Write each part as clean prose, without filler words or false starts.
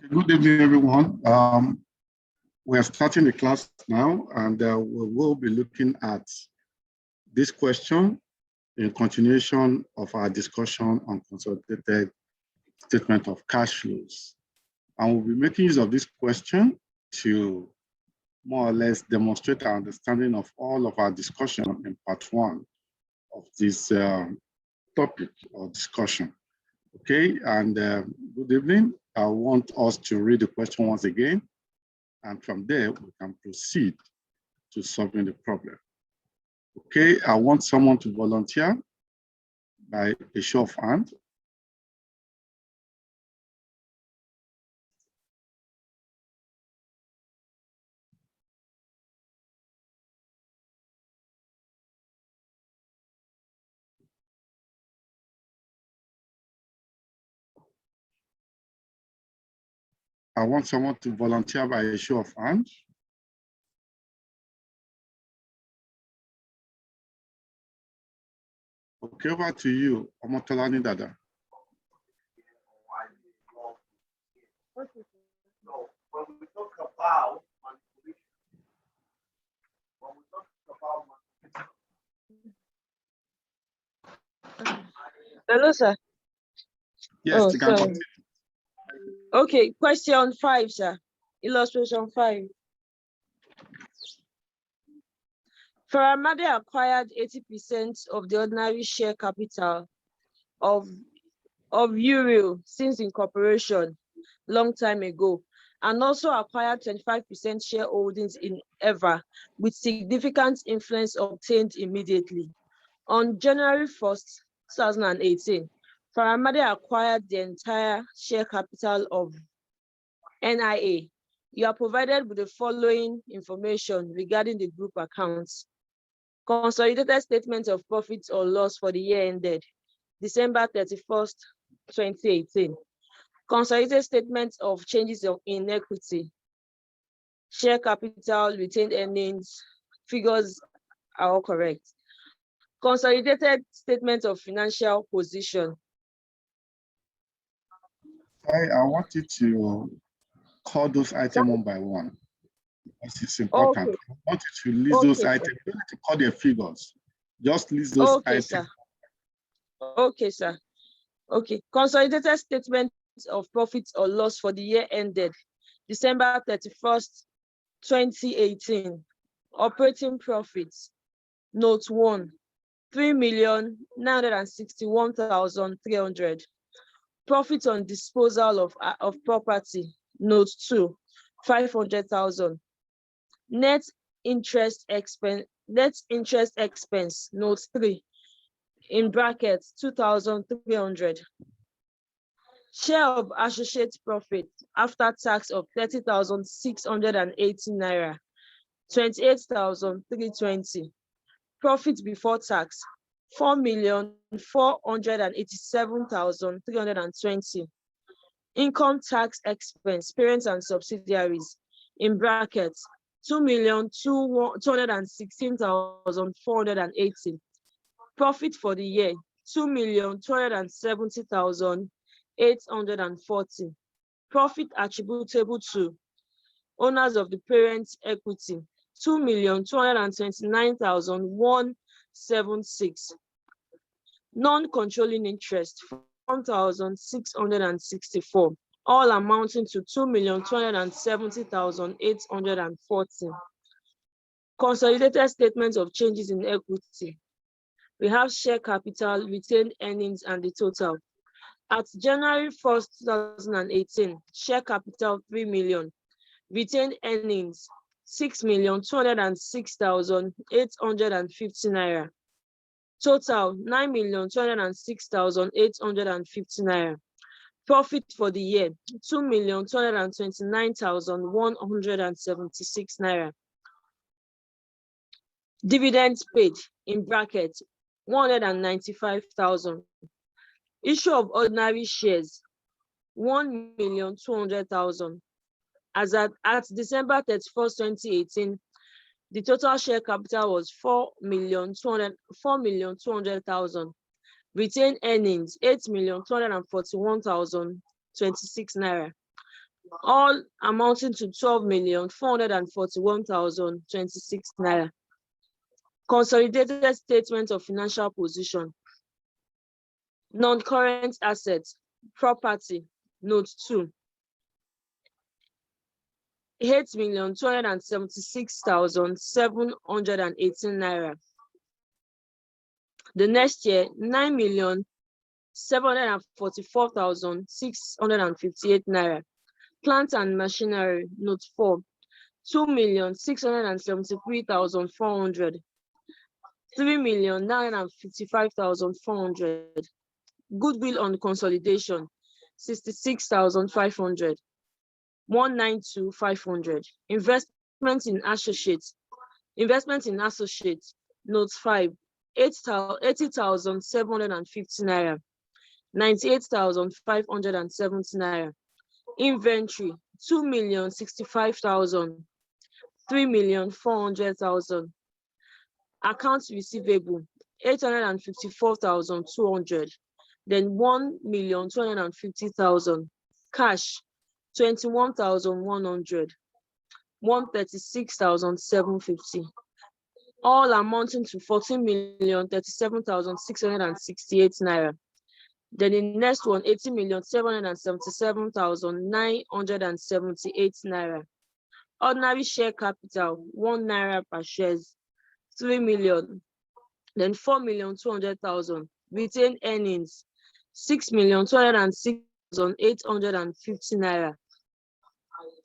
Good evening, everyone. We are starting the class now, and we will be looking at this question in continuation of our discussion on consolidated statement of cash flows. And we'll be making use of this question to more or less demonstrate our understanding of all of our discussion in part one of this topic or discussion. Okay, and good evening. I want us to read the question once again, and from there we can proceed to solving the problem. Okay, I want someone to volunteer by a show of hands. I want someone to volunteer by a show of hands. Okay, over to you, Omotolani Dada. So when we talk about manipulation, Hello, sir. Yes, you can sorry. continue. Okay, question 5, sir. Illustration 5. Faramade acquired 80% of the ordinary share capital of Uriel since incorporation long time ago, and also acquired 25% shareholdings in Eva with significant influence obtained immediately. On January 1st, 2018, Faramade acquired the entire share capital of NIA. You are provided with the following information regarding the group accounts. Consolidated statement of profits or loss for the year ended December 31st, 2018. Consolidated statement of changes in equity, share capital, retained earnings, figures are all correct. Consolidated statement of financial position. I want you to call those items one by one, because it's important. Okay. I want you to list those Okay, items. sir. You don't need to call their figures. Just list those Okay, items. sir. Okay, sir. Okay. Consolidated statement of profits or loss for the year ended December 31st, 2018. Operating profits. Note 1, 3,961,300. Profit on disposal of property. Note 2, 500,000. Net interest expense. Note 3, in brackets 2,300. Share of associate profit after tax of 30,680 naira, 28,320. Profit before tax 4,487,320. Income tax expense, parents and subsidiaries, in brackets 2,216,480. Profit for the year 2,270,840. Profit attributable to owners of the parent equity 2,229,176. Non-controlling interest 1,664, all amounting to 2,270,840. Consolidated statements of changes in equity. We have share capital, retained earnings, and the total. At January 1st, 2018, share capital 3 million, retained earnings 6,206,850 naira. Total 9,206,850 naira. Profit for the year 2,229,176 naira. Dividends paid, in brackets 195,000. Issue of ordinary shares 1,200,000. As at December 31st, 2018, the total share capital was 4,200,000. Retained earnings 8,241,026 naira. all amounting to 12,441,026 naira. Consolidated statement of financial position. Non-current assets, property, note 2. 8,276,718 naira. The next year, 9,744,658 naira. Plant and machinery, note 4. 2,673,400. 3,955,400. Goodwill on consolidation, 66,500. 192,500. Investment in associates, note 5. 80,750 naira. 98,570 naira. Inventory, 2,065,000. 3,400,000. Accounts receivable, 854,200. Then 1,250,000. Cash, 21,100. 136,750. All amounting to 14,037,668 naira. Then the next one, 80,777,978 naira. Ordinary share capital, 1 naira per shares, 3 million. Then 4,200,000. Retained earnings, 6,206,850 naira.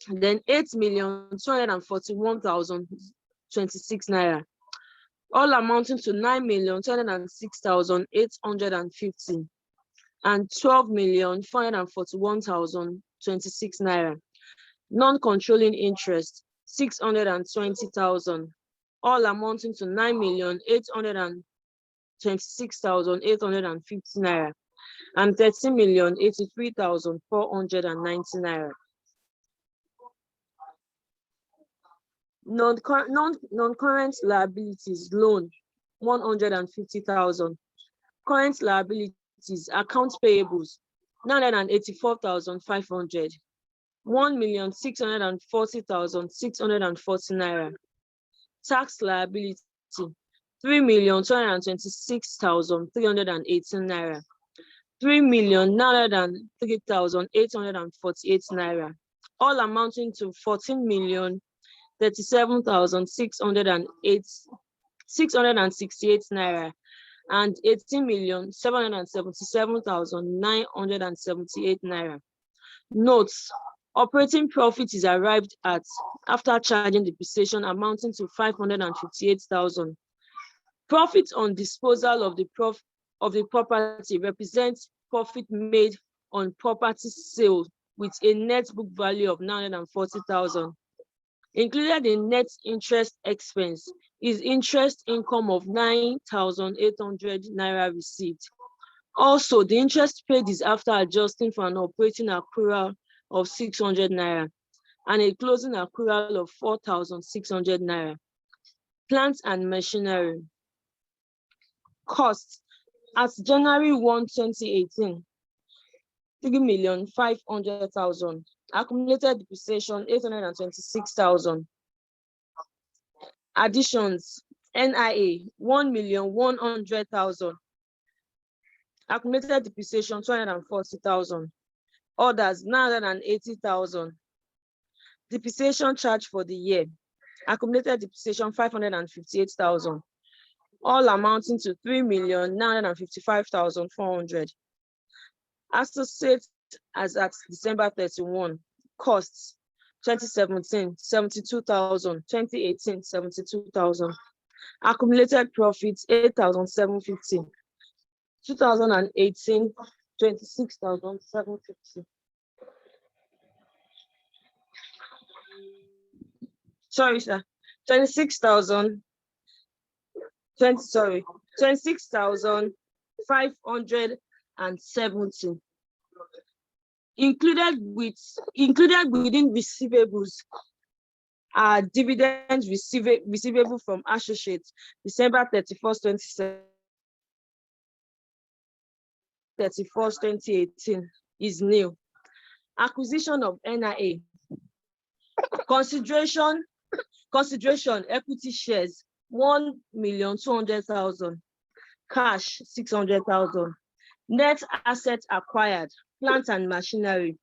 Then 8,241,026 naira. All amounting to 9,206,850 and 12,441,026 naira. Non-controlling interest, 620,000. All amounting to 9,826,850 naira and 13,083,490 naira. Non-current liabilities, loan, 150,000. Current liabilities, accounts payables, 984,500. 1,640,640 naira. Tax liability, 3,226,318 naira. 3,903,848 naira. All amounting to 14,037,668 naira and 18,777,978 naira. Notes: operating profit is arrived at after charging depreciation amounting to 558,000. Profit on disposal of the property represents profit made on property sale with a net book value of 940,000. Included in net interest expense is interest income of 9,800 naira received. Also, the interest paid is after adjusting for an operating accrual of 600 naira and a closing accrual of 4,600 naira. Plant and machinery. Costs at January 1, 2018, 3,500,000. Accumulated depreciation, 826,000. Additions, NIA, 1,100,000. Accumulated depreciation, 240,000. Others, 980,000. Depreciation charge for the year. Accumulated depreciation, 558,000. All amounting to 3,955,400. Associates as at December 31. Costs, 2017, 72,000. 2018, 72,000. Accumulated profits, 8,750. 2018, 26,750. Sorry, sir. 26,570. Included within receivables are dividends receivable from associates, December 31st, 2018 is new. Acquisition of NIA. Consideration equity shares 1,200,000. Cash 600,000. Net assets acquired, plant and machinery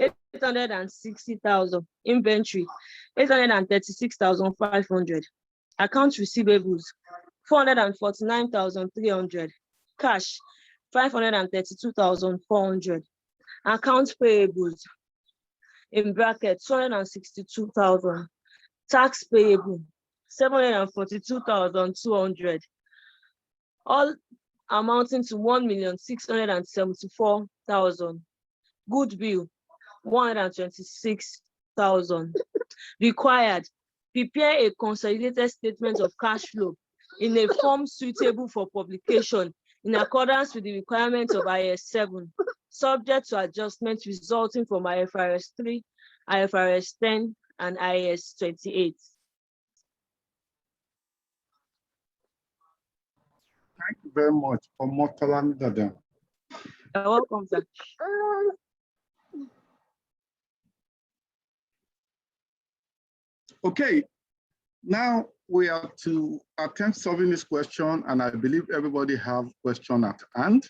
860,000. Inventory 836,500. Accounts receivables 449,300. Cash 532,400. Accounts payables in bracket 262,000. Tax payable 742,200. All amounting to 1,674,000. Goodwill 126,000. Required, prepare a consolidated statement of cash flow in a form suitable for publication in accordance with the requirements of IAS 7, subject to adjustments resulting from IFRS 3, IFRS 10, and IAS 28. Thank you very much for Motolan Dada. You're welcome, sir. Okay, now we are to attempt solving this question, and I believe everybody have question at hand.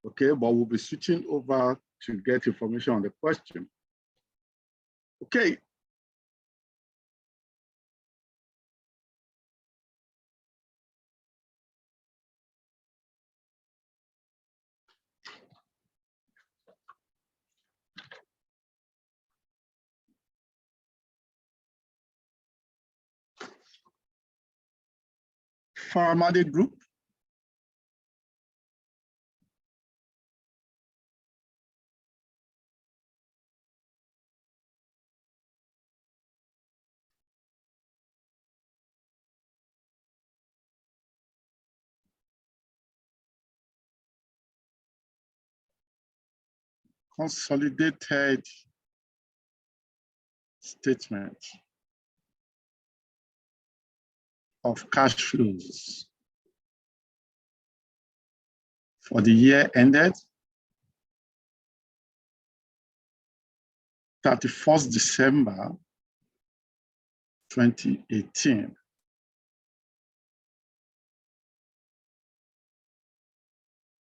Okay, but we'll be switching over to get information on the question. Okay. Faramade Group. Consolidated statement of cash flows for the year ended 31st December 2018.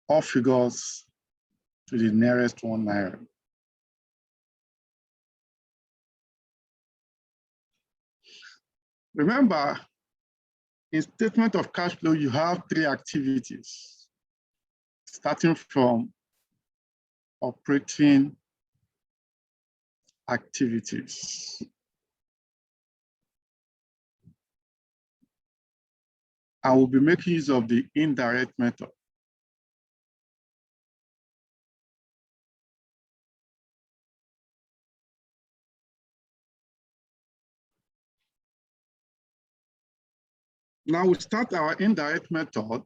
All figures to the nearest 1 naira. Remember, in statement of cash flow, you have 3 activities, starting from operating activities. I will be making use of the indirect method. Now we start our indirect method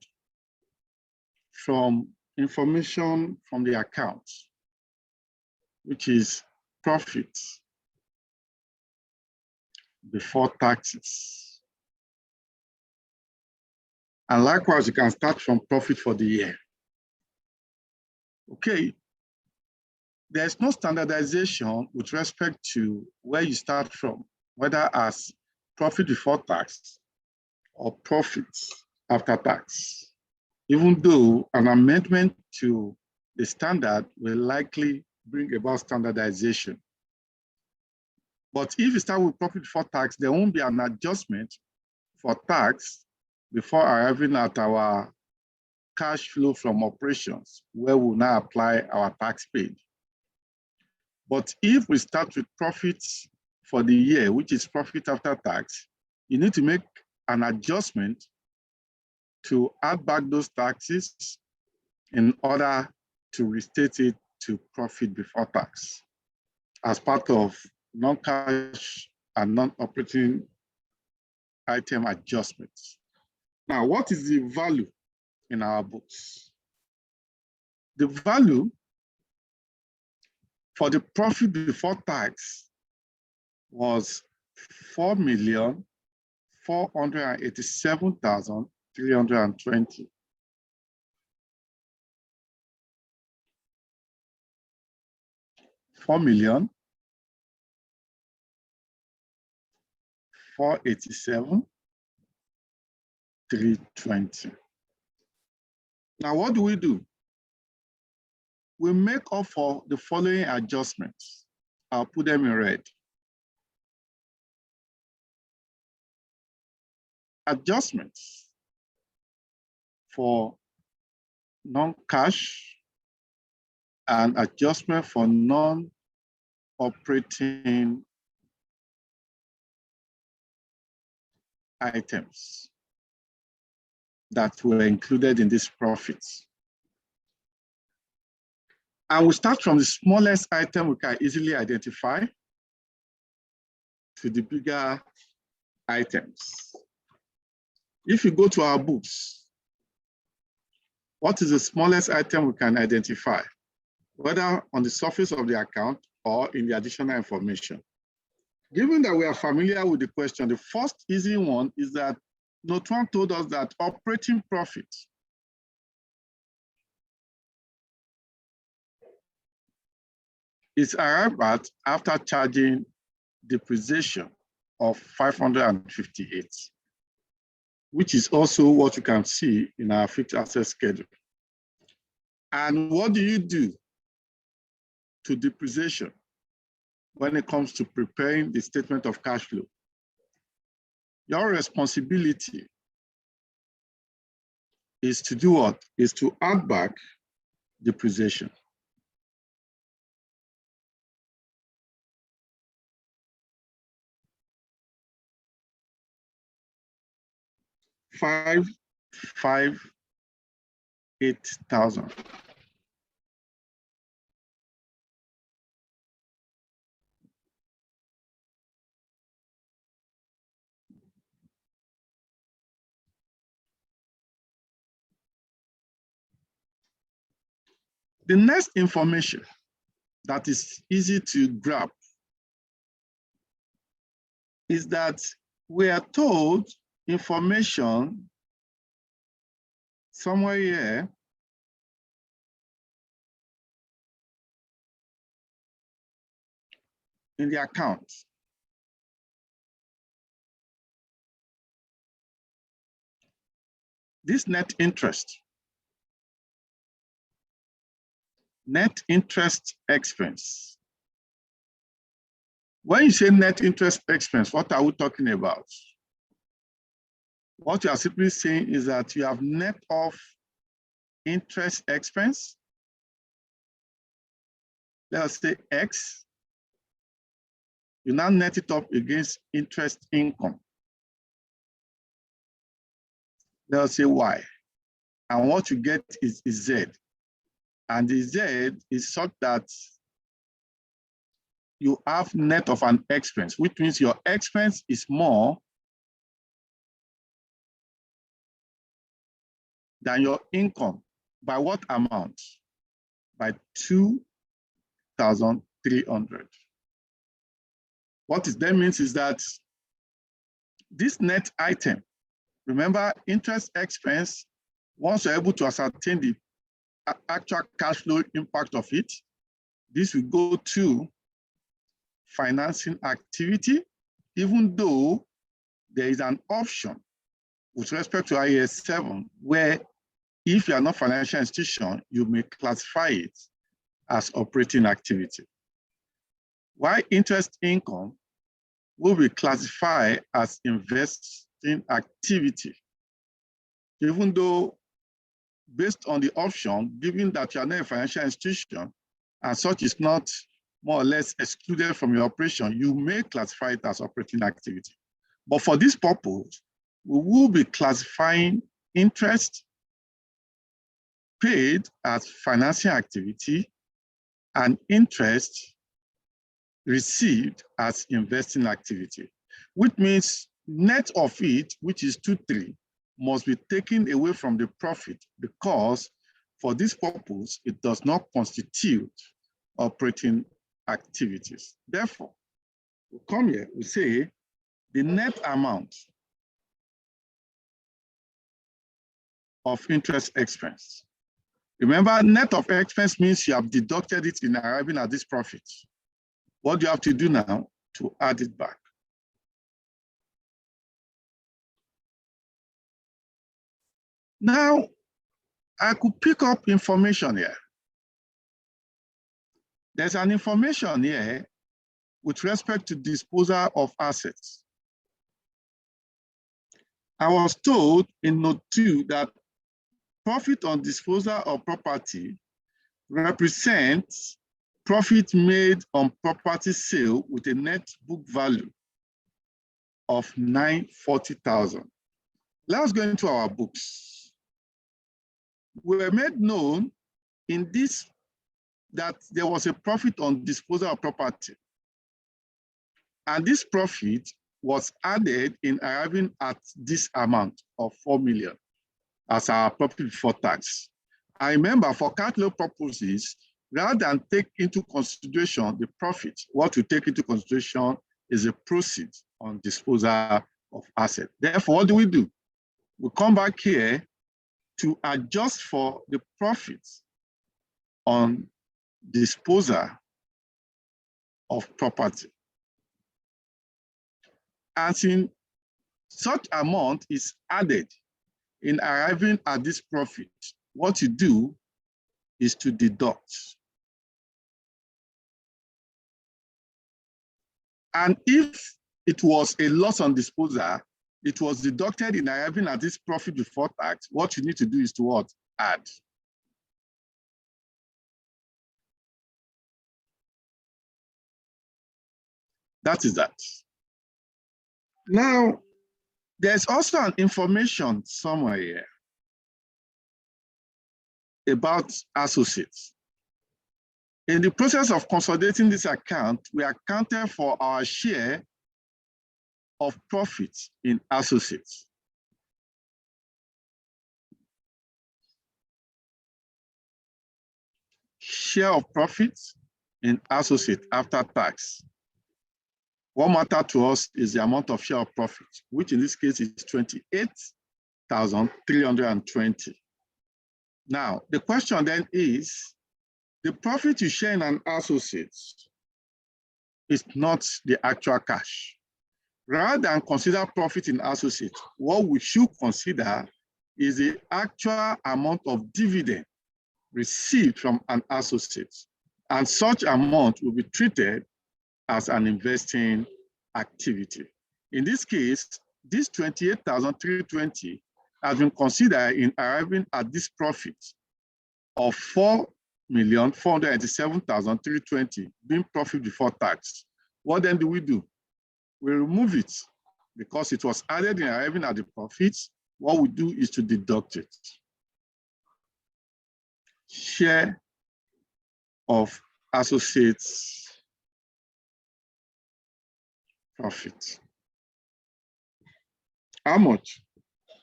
from information from the account, which is profits before taxes. And likewise, you can start from profit for the year. Okay, there's no standardization with respect to where you start from, whether as profit before tax or profits after tax, even though an amendment to the standard will likely bring about standardization. But if you start with profit before tax, there won't be an adjustment for tax before arriving at our cash flow from operations, where we'll now apply our tax paid. But if we start with profits for the year, which is profit after tax, you need to make an adjustment to add back those taxes in order to restate it to profit before tax as part of non-cash and non-operating item adjustments. Now, what is the value in our books? The value for the profit before tax was 4,487,320. 4,487,320. Now, what do? We make up for the following adjustments. I'll put them in red. Adjustments for non-cash and adjustment for non-operating items that were included in these profits. And we start from the smallest item we can easily identify to the bigger items. If you go to our books, what is the smallest item we can identify, whether on the surface of the account or in the additional information? Given that we are familiar with the question, the first easy one is that Note 1 told us that operating profit is arrived at after charging depreciation of 558, which is also what you can see in our fixed asset schedule. And what do you do to depreciation when it comes to preparing the statement of cash flow? Your responsibility is to do what? Is to add back depreciation. $558,000. The next information that is easy to grab is that we are told information somewhere here in the account. This net interest expense. When you say net interest expense, what are we talking about? What you are simply saying is that you have net off interest expense. Let us say X. You now net it up against interest income. Let us say Y. And what you get is Z. And the Z is such that you have net of an expense, which means your expense is more than your income. By what amount? By 2,300. What that means is that this net item, remember interest expense, once you're able to ascertain the actual cash flow impact of it, this will go to financing activity, even though there is an option with respect to IAS 7, where if you are not a financial institution, you may classify it as operating activity. While interest income will be classified as investing activity, even though based on the option, given that you are not a financial institution and such is not more or less excluded from your operation, you may classify it as operating activity. But for this purpose, we will be classifying interest paid as financing activity and interest received as investing activity, which means net of it, which is 2,300, must be taken away from the profit because for this purpose, it does not constitute operating activities. Therefore, we come here, we say the net amount of interest expense. Remember, net of expense means you have deducted it in arriving at this profit. What do you have to do now to add it back? Now, I could pick up information here. There's an information here with respect to disposal of assets. I was told in note 2 that profit on disposal of property represents profit made on property sale with a net book value of 940,000. Let's go into our books. We were made known in this that there was a profit on disposal of property. And this profit was added in arriving at this amount of 4 million as our profit before tax. I remember for calculation purposes, rather than take into consideration the profit, what we take into consideration is the proceeds on disposal of assets. Therefore, what do? We come back here to adjust for the profits on disposal of property. As in such amount is added in arriving at this profit, what you do is to deduct. And if it was a loss on disposal, it was deducted in arriving at this profit before tax, what you need to do is to what? Add. That is that. Now, there's also an information somewhere here about associates. In the process of consolidating this account, we accounted for our share of profits in associates. Share of profits in associate after tax. What matters to us is the amount of share of profit, which in this case is 28,320. Now, the question then is, the profit you share in an associate is not the actual cash. Rather than consider profit in associate, what we should consider is the actual amount of dividend received from an associate. And such amount will be treated as an investing activity. In this case, this 28,320 has been considered in arriving at this profit of 4,487,320 being profit before tax. What then do? We remove it because it was added in arriving at the profits. What we do is to deduct it. Share of associates profit. How much?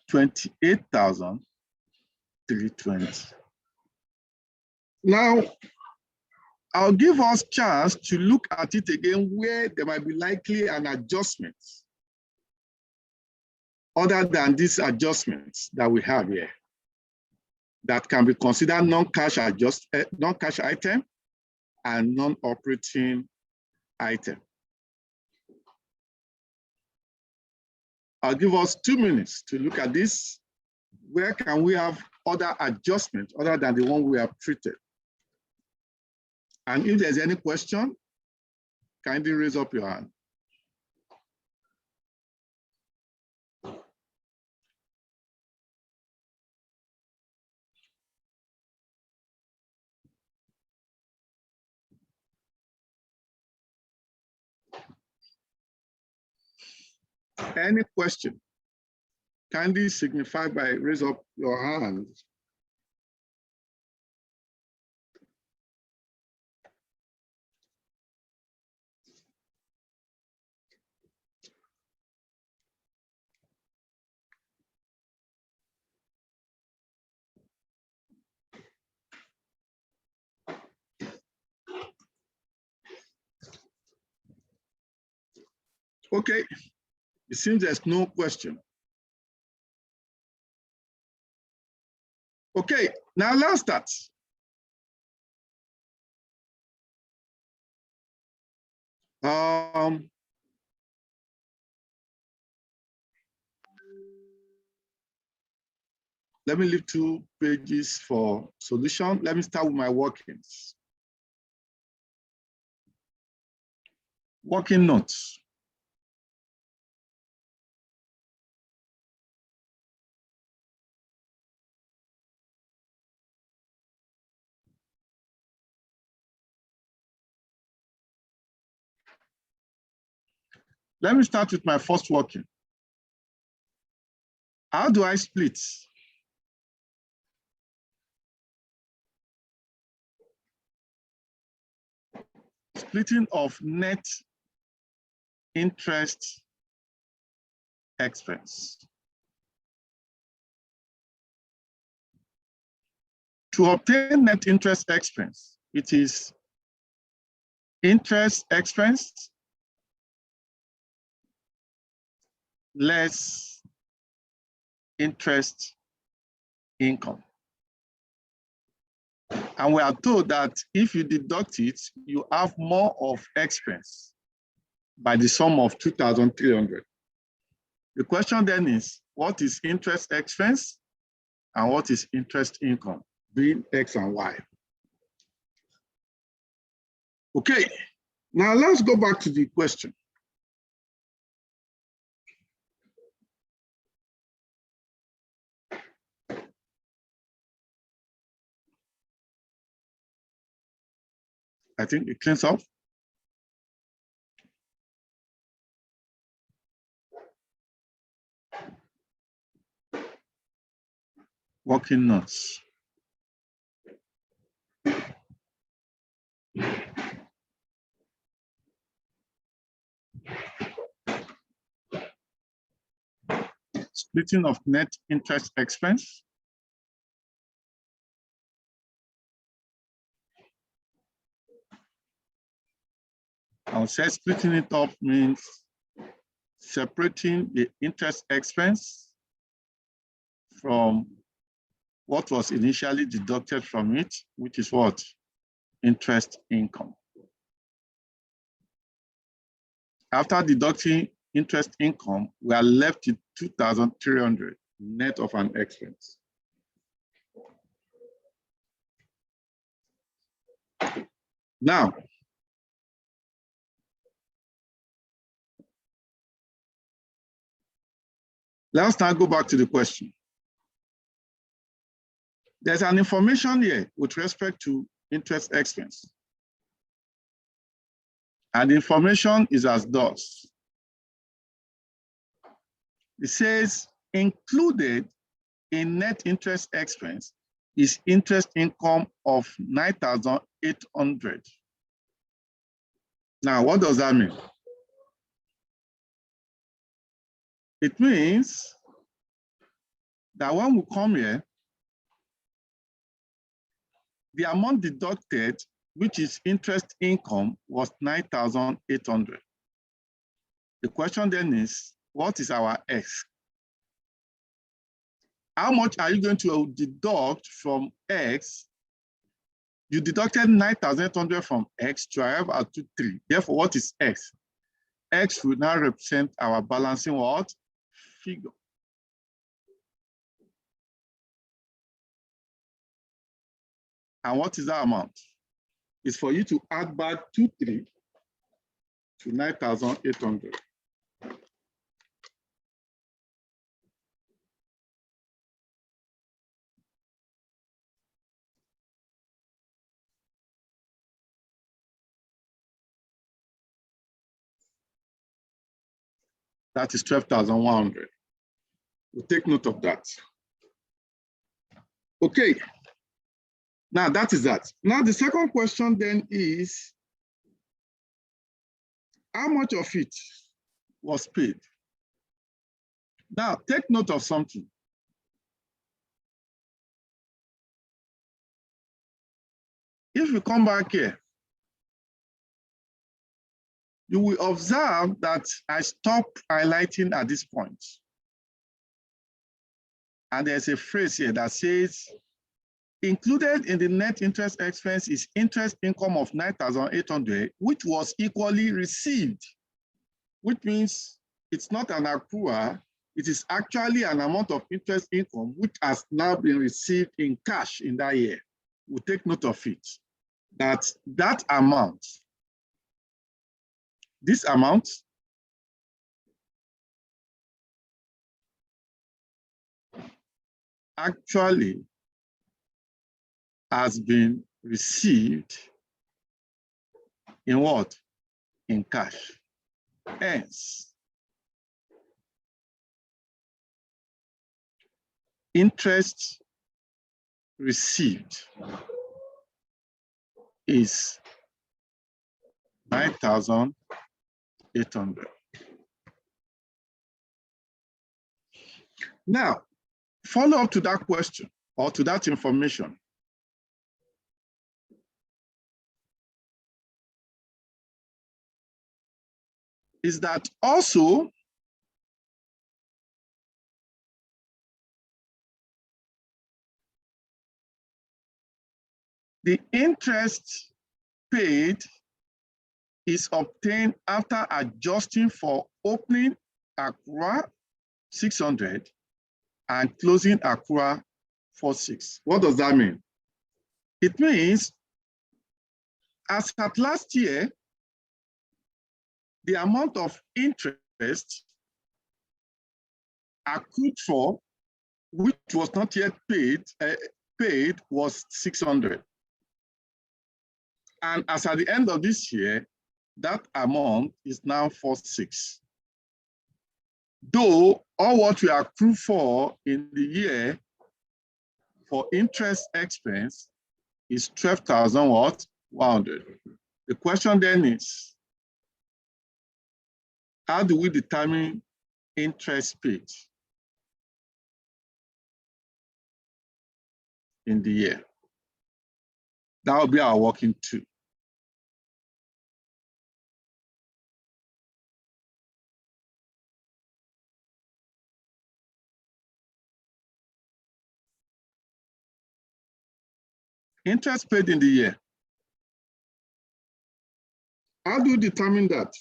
28,320. Now, I'll give us a chance to look at it again where there might be likely an adjustment other than these adjustments that we have here that can be considered non-cash item and non-operating item. I'll give us 2 minutes to look at this. Where can we have other adjustments other than the one we have treated? And if there's any question, kindly raise up your hand. Any question? Kindly signify by raise up your hand. Okay, it seems there's no question. Okay, now let's start. Let me leave 2 pages for solution. Let me start with my workings. Working notes. Let me start with my first working. How do I split? Splitting of net interest expense. To obtain net interest expense, it is interest expense less interest income. And we are told that if you deduct it, you have more of expense by the sum of 2,300. The question then is, what is interest expense and what is interest income, being X and Y? Okay, now let's go back to the question. I think it cleans up. Working notes. Splitting of net interest expense. I would say splitting it up means separating the interest expense from what was initially deducted from it, which is what? Interest income. After deducting interest income, we are left with 2,300 net of an expense. Now, let's now go back to the question. There's an information here with respect to interest expense. And the information is as thus. It says included in net interest expense is interest income of 9,800. Now, what does that mean? It means that when we come here, the amount deducted, which is interest income, was 9,800. The question then is, what is our X? How much are you going to deduct from X? You deducted 9,800 from X to arrive at 23. Therefore, what is X? X will now represent our balancing what? Figure. And what is that amount? It's for you to add back 23 to 9,800. That is 12,100. We'll take note of that. Okay. Now that is that. Now the second question then is, how much of it was paid? Now take note of something. If you come back here, you will observe that I stop highlighting at this point. And there's a phrase here that says, Included in the net interest expense is interest income of 9,800, which was equally received, which means it's not an accrual, it is actually an amount of interest income which has now been received in cash in that year. We'll take note of it, that amount, this amount actually has been received in what? In cash. Hence, interest received is 9,800. Now, follow up to that question or to that information. Is that also the interest paid is obtained after adjusting for opening accrual 600 and closing accrual 46. What does that mean? It means as at last year, the amount of interest accrued for, which was not yet paid was 600. And as at the end of this year, that amount is now 46. Though all what we accrue for in the year for interest expense is 12,100. The question then is, how do we determine interest paid in the year? That will be our working tool. Interest paid in the year. How do you determine that?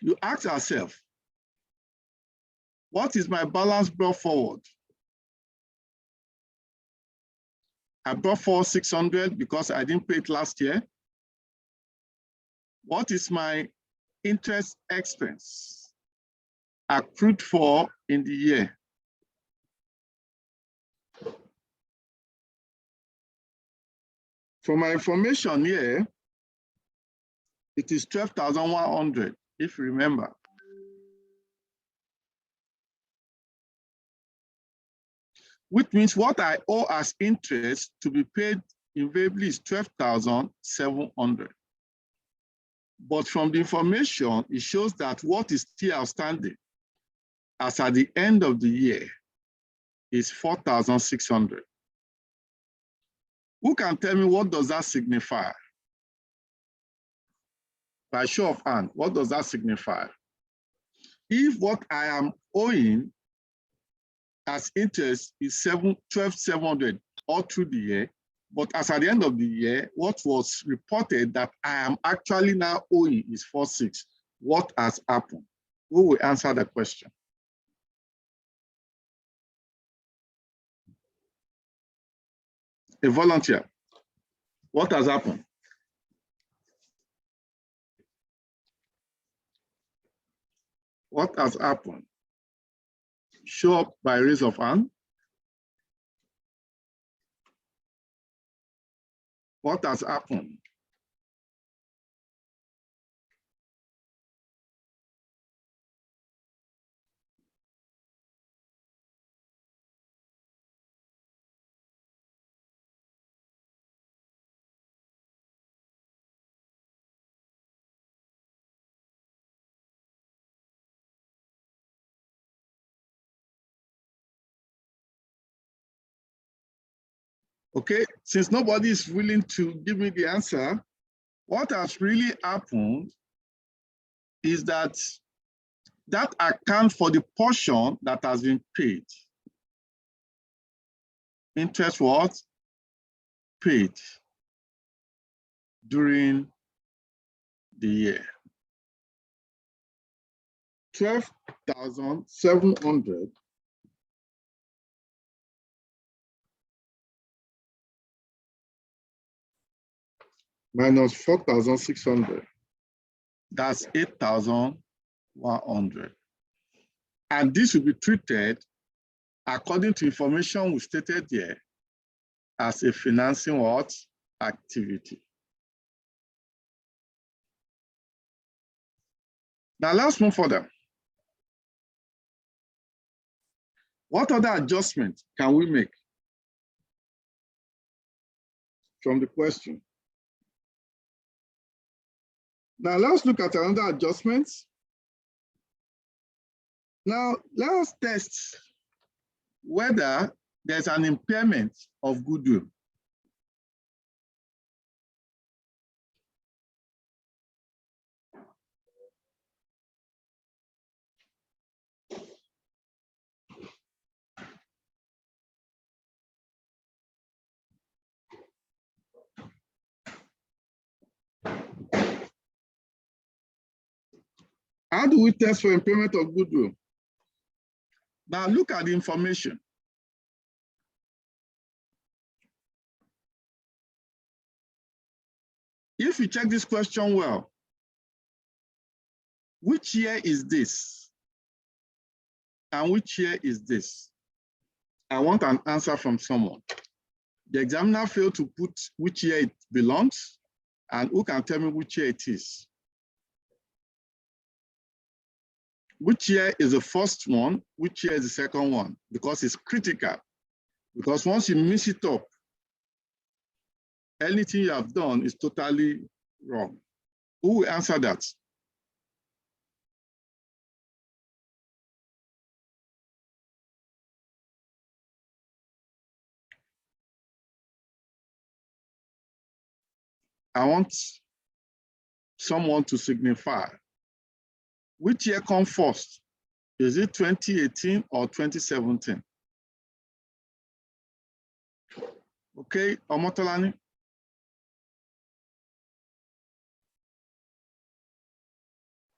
You ask yourself, what is my balance brought forward? I brought forward 600 because I didn't pay it last year. What is my interest expense accrued for in the year? For my information here, it is 12,100, if you remember. Which means what I owe as interest to be paid invariably is 12,700. But from the information, it shows that what is still outstanding as at the end of the year is 4,600. Who can tell me what does that signify? By show of hand, what does that signify? If what I am owing as interest is 12,700 all through the year, but as at the end of the year, what was reported that I am actually now owing is 46. What has happened? Who will answer the question? A volunteer. What has happened? What has happened? Show up by raise of hand. What has happened? Okay, since nobody is willing to give me the answer, what has really happened is that that account for the portion that has been paid. interest was paid during the year. 12,700 minus 4,600. That's 8,100. And this will be treated according to information we stated here as a financing what? Activity. Now let's move further. What other adjustments can we make from the question? Now let's look at another adjustment. Now let's test whether there's an impairment of goodwill. How do we test for impairment of goodwill? Now look at the information. If you check this question well, which year is this? And which year is this? I want an answer from someone. The examiner failed to put which year it belongs, and who can tell me which year it is? Which year is the first one? Which year is the second one? Because it's critical. Because once you mix it up, anything you have done is totally wrong. Who will answer that? I want someone to signify. Which year comes first? Is it 2018 or 2017? Okay, Omotolani.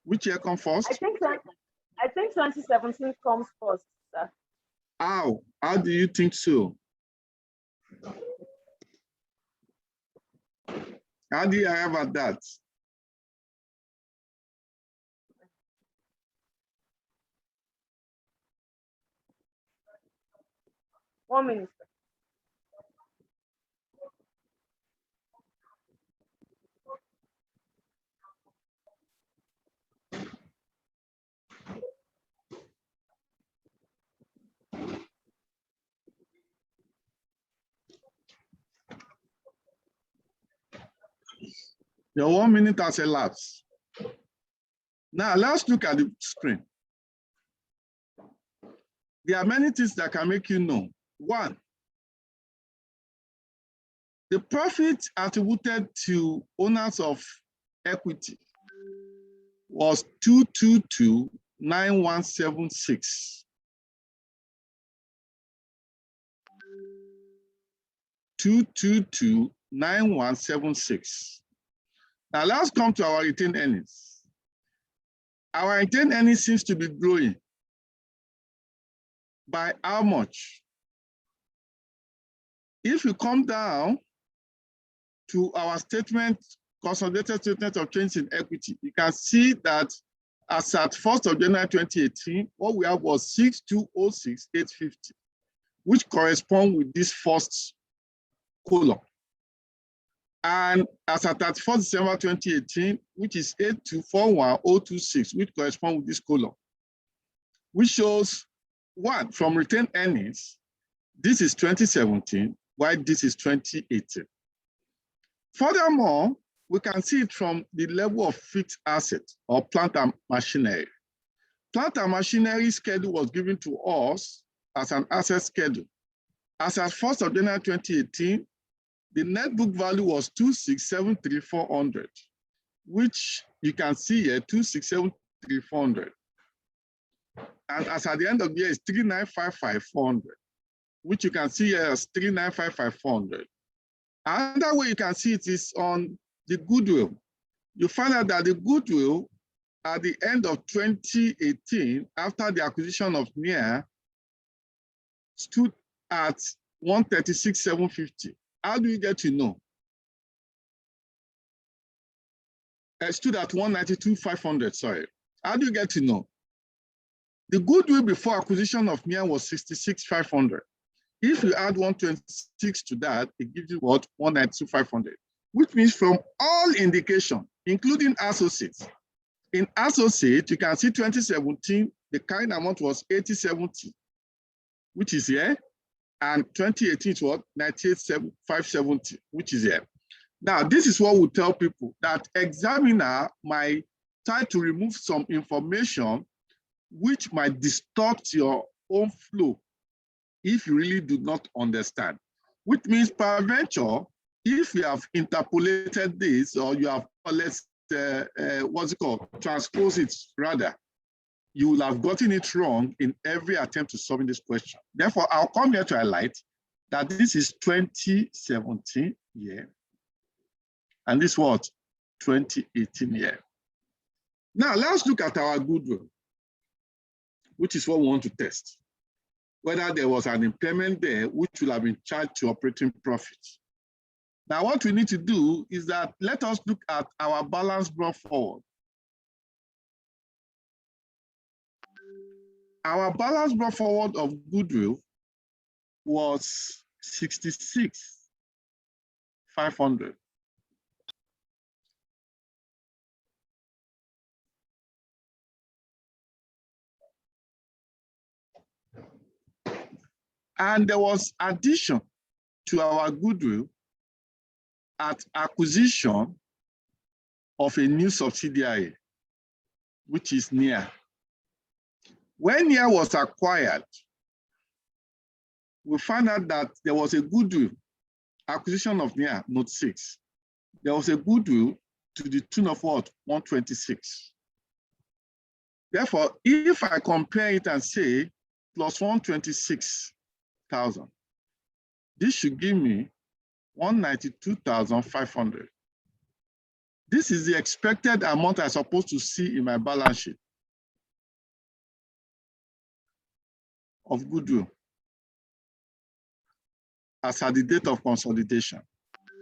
Which year comes first? I think 2017 comes first, sir. How? How do you think so? How do you arrive at that? One minute. Your 1 minute has elapsed. Now let's look at the screen. There are many things that can make you know. One, the profit attributed to owners of equity was 222,9176. 222,9176. Now let's come to our retained earnings. Our retained earnings seems to be growing. By how much? If you come down to our statement, consolidated statement of change in equity, you can see that as at 1st of January 2018, what we have was 6,206,850, which correspond with this first column. And as at 31st December 2018, which is 8,241,026, which correspond with this column, which shows one, from retained earnings, this is 2017, while this is 2018. Furthermore, we can see it from the level of fixed assets or plant and machinery. Plant and machinery schedule was given to us as an asset schedule. As at 1st of January 2018, the net book value was 267,3400, which you can see here, 267,3400. And as at the end of the year, it's 3,955,400. which you can see here as 395,500. Another way you can see it is on the goodwill. You find out that the goodwill at the end of 2018, after the acquisition of NIA, stood at 136,750. How do you get to know? It stood at 192,500, sorry. How do you get to know? The goodwill before acquisition of NIA was 66,500. If you add 126 to that, it gives you what? 192,500, which means from all indication, including associates. In associate, you can see 2017, the current amount was 8070, which is here, and 2018 is what? 98,570, which is here. Now, this is what we tell people, that examiner might try to remove some information which might distort your own flow if you really do not understand, which means peradventure, if you have interpolated this or you have, let's what's it called, transpose it rather, you will have gotten it wrong in every attempt to solve this question. Therefore, I'll come here to highlight that this is 2017 year, and this what? 2018 year. Now, let's look at our goodwill, which is what we want to test. Whether there was an impairment there which will have been charged to operating profits. Now, what we need to do is that let us look at our balance brought forward. Our balance brought forward of goodwill was 66,500. And there was addition to our goodwill at acquisition of a new subsidiary, which is NIA. When NIA was acquired, we found out that there was a goodwill, acquisition of NIA, note 6. There was a goodwill to the tune of what? 126. Therefore, if I compare it and say plus 126,000, this should give me 192,500. This is the expected amount I'm supposed to see in my balance sheet of goodwill as at the date of consolidation.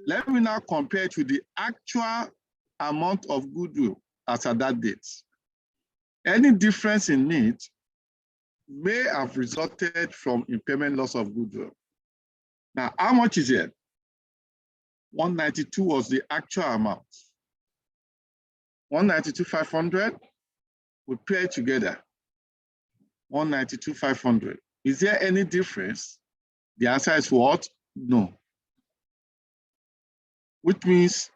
Let me now compare it with the actual amount of goodwill as at that date. Any difference in it may have resulted from impairment loss of goodwill. Now, how much is it? 192 was the actual amount. 192,500, we pair together. 192,500. Is there any difference? The answer is what? No. Which means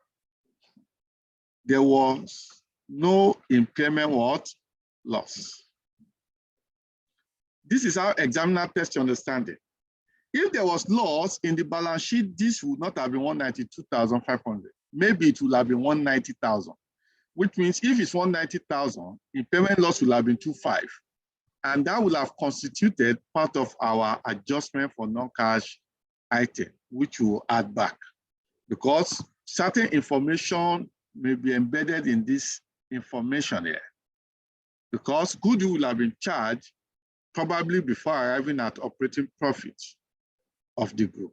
there was no impairment what? Loss. This is how examiner tests your understanding. If there was loss in the balance sheet, this would not have been 192,500. Maybe it would have been 190,000, which means if it's 190,000, impairment loss will have been 25. And that will have constituted part of our adjustment for non-cash item, which we'll add back. Because certain information may be embedded in this information here. Because goodwill will have been charged probably before arriving at operating profit of the group.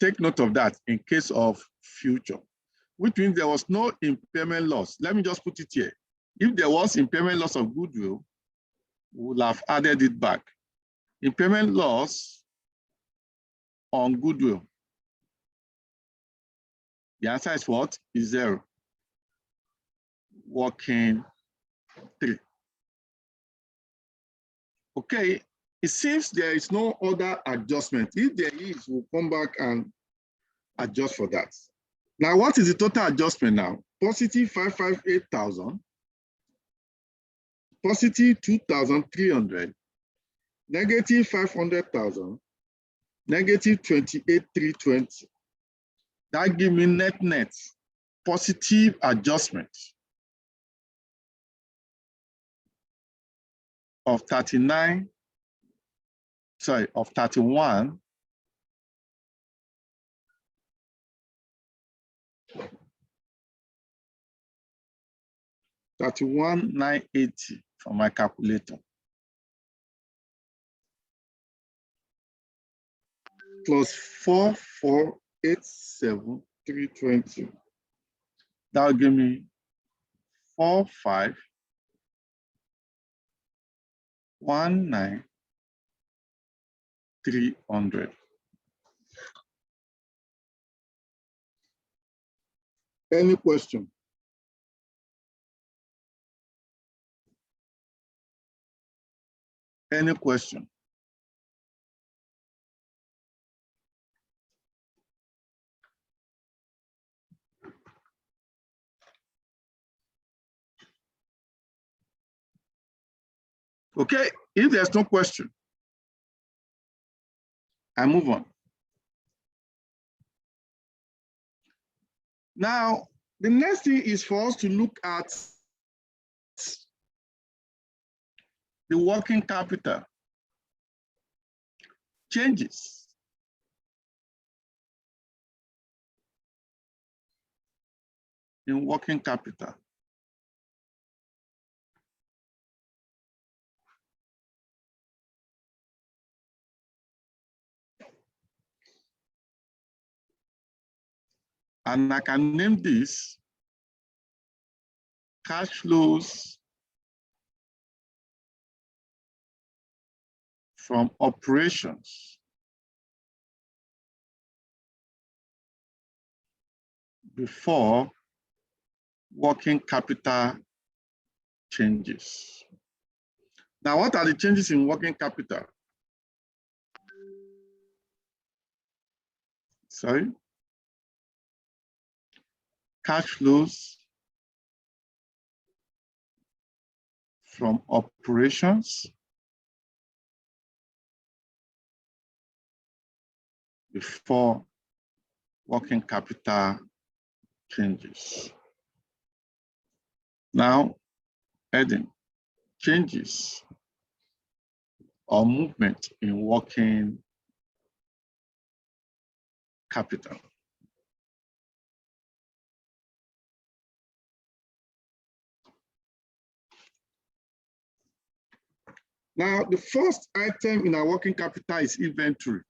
Take note of that in case of future, which means there was no impairment loss. Let me just put it here. If there was impairment loss of goodwill, we would have added it back. Impairment loss on goodwill. The answer is what? Is 0. Working 3. Okay, it seems there is no other adjustment. If there is, we'll come back and adjust for that. Now, what is the total adjustment now? Positive 558,000, positive 2,300, negative 500,000, negative 28,320. That gives me net positive adjustment of sorry, of 31. $31,980 for my calculator. Plus 4,487,320. That will give me 45,19,300. Any question? Any question? Okay, if there's no question, I move on. Now, the next thing is for us to look at the working capital changes. In working capital. And I can name this cash flows from operations before working capital changes. Now, what are the changes in working capital? Sorry. Cash flows from operations before working capital changes. Now, adding changes or movement in working capital. Now, the first item in our working capital is inventory.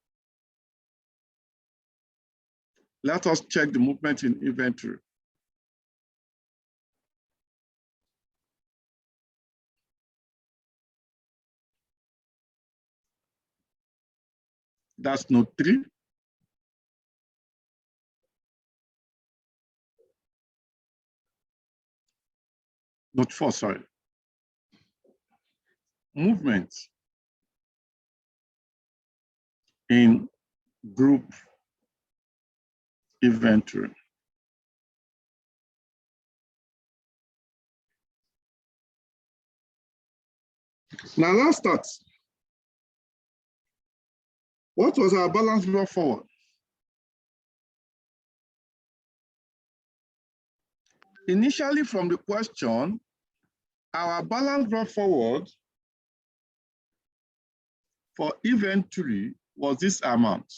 Let us check the movement in inventory. That's note 3. Note 4, sorry. Movement in group inventory. Now let's start. What was our balance brought forward? Initially from the question, our balance brought forward for inventory was this amount.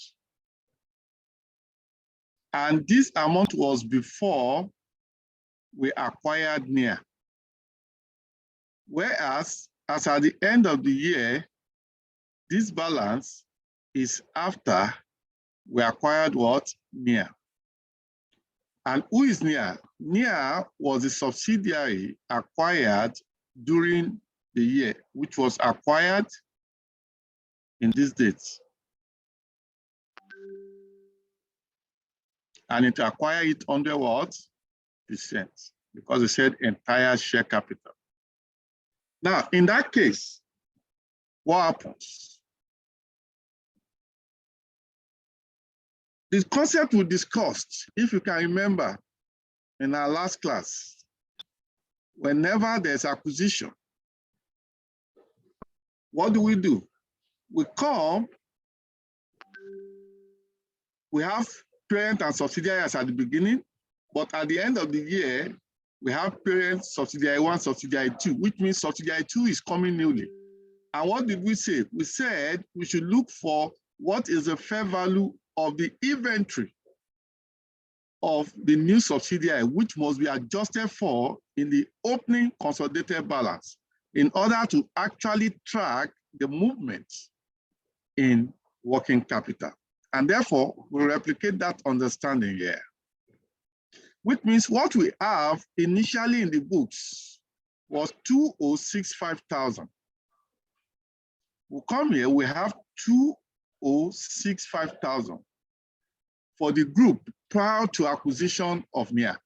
And this amount was before we acquired NIA. Whereas, as at the end of the year, this balance is after we acquired what? NIA. And who is NIA? NIA was a subsidiary acquired during the year, which was acquired in these dates. And it acquired it under what? %, because it said entire share capital. Now, in that case, what happens? The concept we discussed, if you can remember, in our last class, whenever there's acquisition, what do? We come, we have parent and subsidiaries at the beginning, but at the end of the year, we have parent, subsidiary 1, subsidiary 2, which means subsidiary 2 is coming newly. And what did we say? We said we should look for what is the fair value of the inventory of the new subsidiary, which must be adjusted for in the opening consolidated balance in order to actually track the movement in working capital. And therefore, we replicate that understanding here, which means what we have initially in the books was 206,500. We'll come here, we have 206,500 for the group prior to acquisition of NIA.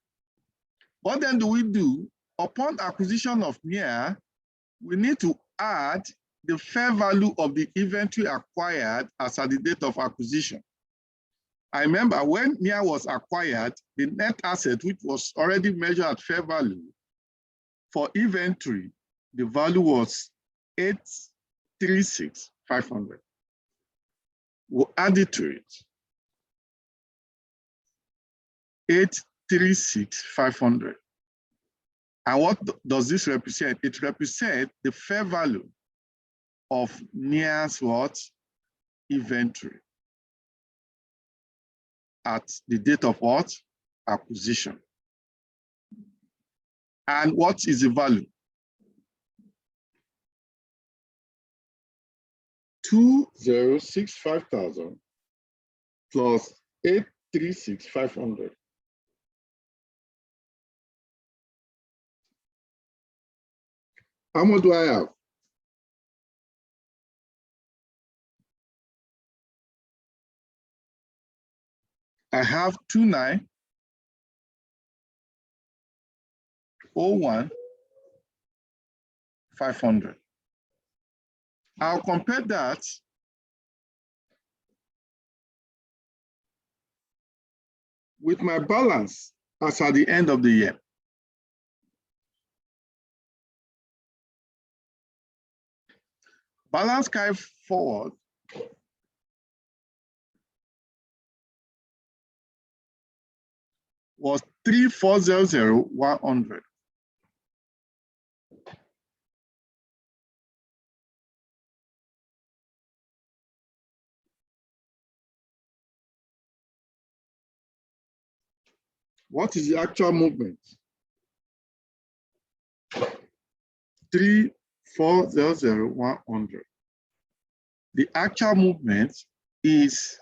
What then do we do? Upon acquisition of NIA, we need to add the fair value of the inventory acquired as at the date of acquisition. I remember when NIA was acquired, the net asset, which was already measured at fair value for inventory, the value was 836,500. We'll add it to it. 836,500. And what does this represent? It represents the fair value of NIA's what? Inventory at the date of what? Acquisition. And what is the value? 206,500 plus 836,500. How much do I have? I have 29,01,500. I'll compare that with my balance as at the end of the year. Balance carried forward was 3,400,100. What is the actual movement? 3,400,100. The actual movement is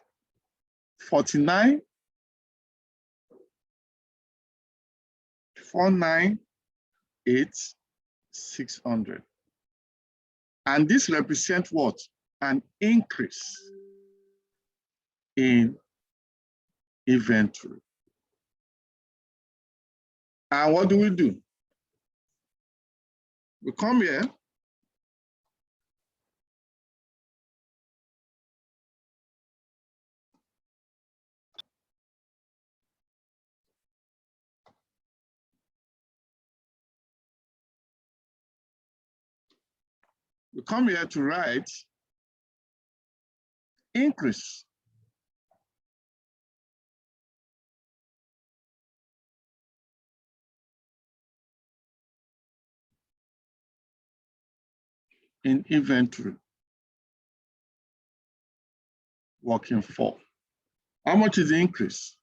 49,498,600. And this represents what? An increase in inventory. And what do? We come here. We come here to write increase. In inventory, working for. How much is the increase?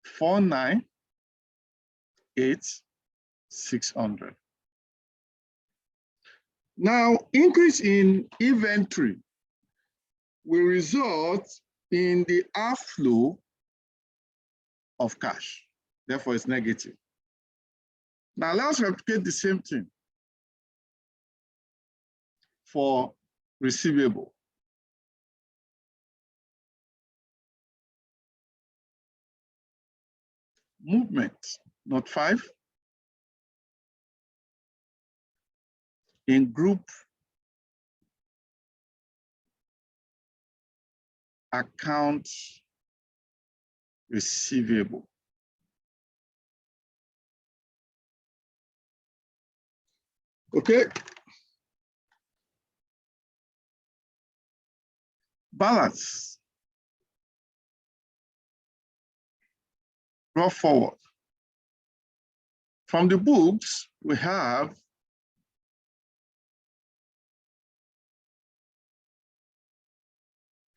498,600. Now, increase in inventory will result in the outflow of cash. Therefore, it's negative. Now, let's replicate the same thing for receivable. Movement, note 5. In group account receivable. Okay. Balance. Brought forward. From the books, we have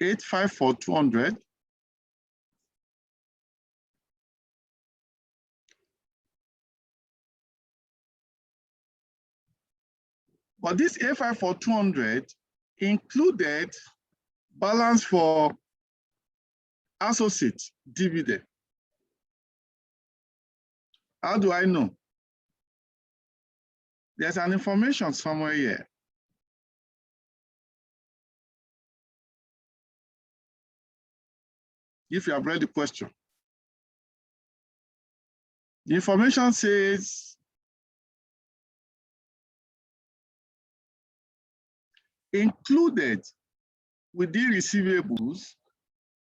854,200. But this 854,200 included balance for associate dividend. How do I know? There's an information somewhere here. If you have read the question. The information says included within receivables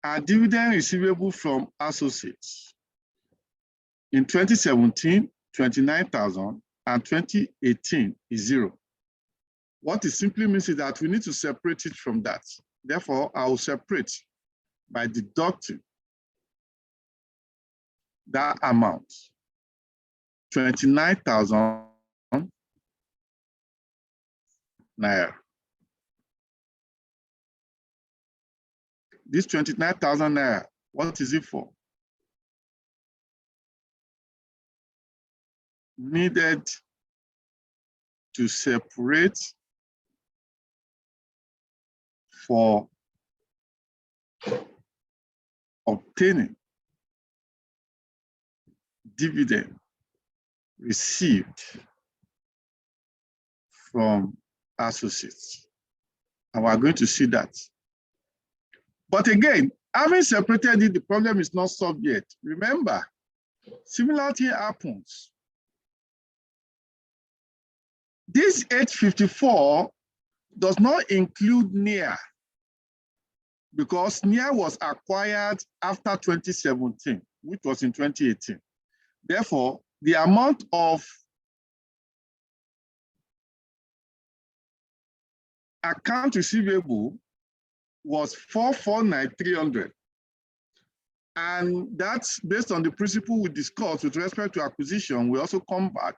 are dividend receivable from associates. In 2017, 29,000, and 2018 is 0. What it simply means is that we need to separate it from that. Therefore, I will separate by deducting that amount, 29,000 naira. This 29,000 naira, what is it for? Needed to separate for obtaining dividend received from associates. And we're going to see that. But again, having separated it, the problem is not solved yet. Remember, similarity happens. This 854 does not include NIA because NIA was acquired after 2017, which was in 2018. Therefore, the amount of account receivable was 449,300. And that's based on the principle we discussed with respect to acquisition. We also come back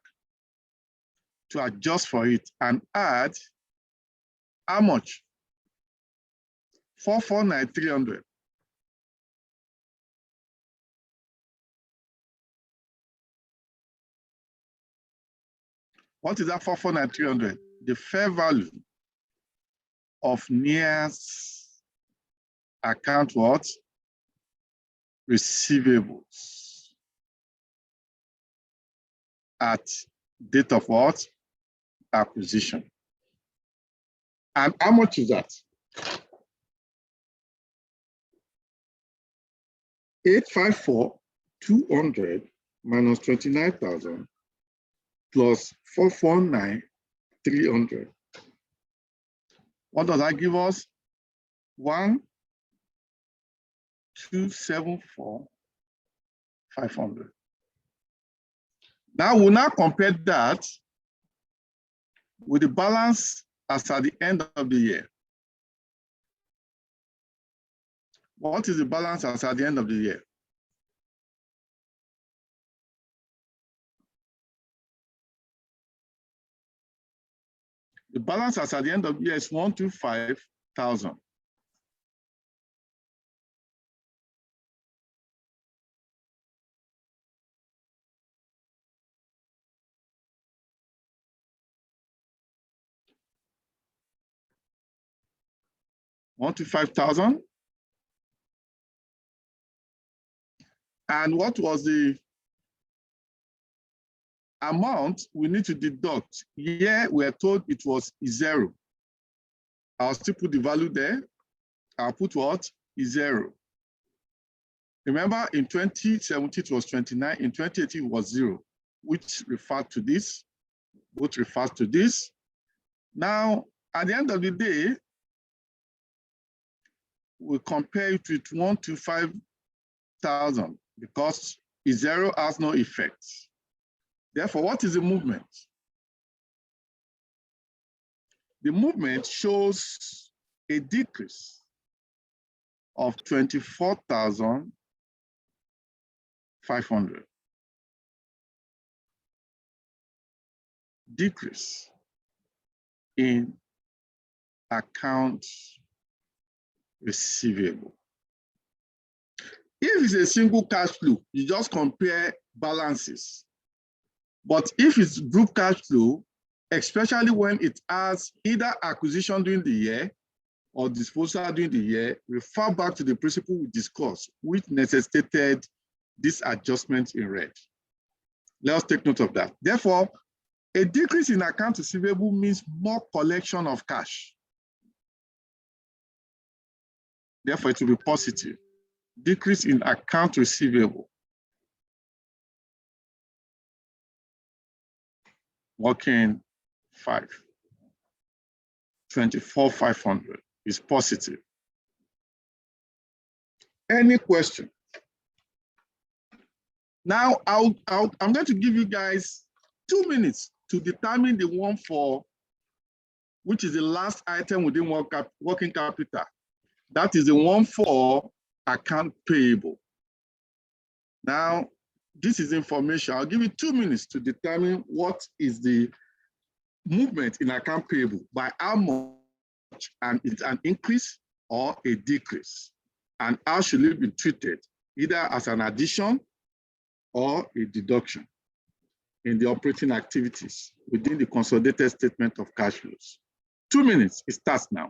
to adjust for it and add how much? 449,300. What is that 449,300? The fair value of NIA's account what? Receivables at date of what? Acquisition. And how much is that? 854,200 minus 29,000 plus 449,300. What does that give us? 1,274,500. Now we'll now compare that with the balance as at the end of the year. What is the balance as at the end of the year? The balance as at the end of the year is 125,000. $125,000. And what was the amount we need to deduct? Here we're told it was 0. I'll still put the value there. I'll put what? 0. Remember, in 2017 it was 29, in 2018 it was 0, which referred to this, both refers to this. Now, at the end of the day, we compare it with 125,000 because 0 has no effect. Therefore, what is the movement? The movement shows a decrease of 24,500. Decrease in account receivable. If it's a single cash flow, you just compare balances. But if it's group cash flow, especially when it has either acquisition during the year or disposal during the year, refer back to the principle we discussed, which necessitated this adjustment in red. Let us take note of that. Therefore, a decrease in account receivable means more collection of cash. Therefore, it will be positive. Decrease in account receivable. Working 5. 24,500 is positive. Any question? Now, I'm going to give you guys 2 minutes to determine the one for, which is the last item within working capital. That is the one for account payable. Now, this is information. I'll give you 2 minutes to determine what is the movement in account payable, by how much, and it's an increase or a decrease, and how should it be treated, either as an addition or a deduction in the operating activities within the consolidated statement of cash flows. 2 minutes, it starts now.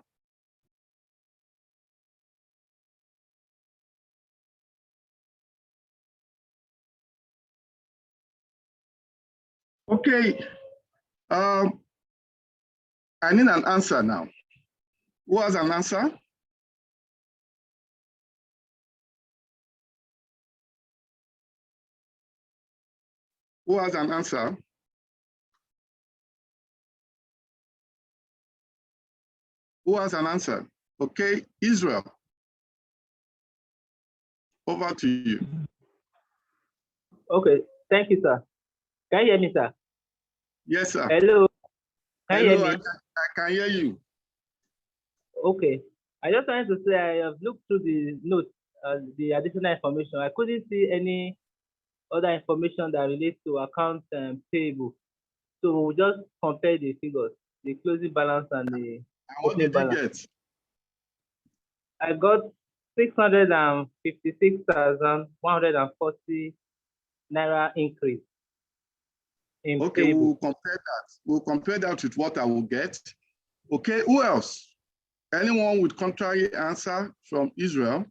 Okay, I need an answer now. Who has an answer? Who has an answer? Who has an answer? Okay, Israel. Over to you. Okay, thank you, sir. Can you hear me, sir? Yes, sir. Hello. Can you Hello, hear me? I can hear you. Okay. I just wanted to say I have looked through the notes, the additional information. I couldn't see any other information that relates to account payable. So we'll just compare the figures, the closing balance and the What opening did you balance. get? I got 656,140 naira increase in Okay, payable. we'll compare that. We'll compare that with what I will get. Okay, who else? Anyone with contrary answer from Israel?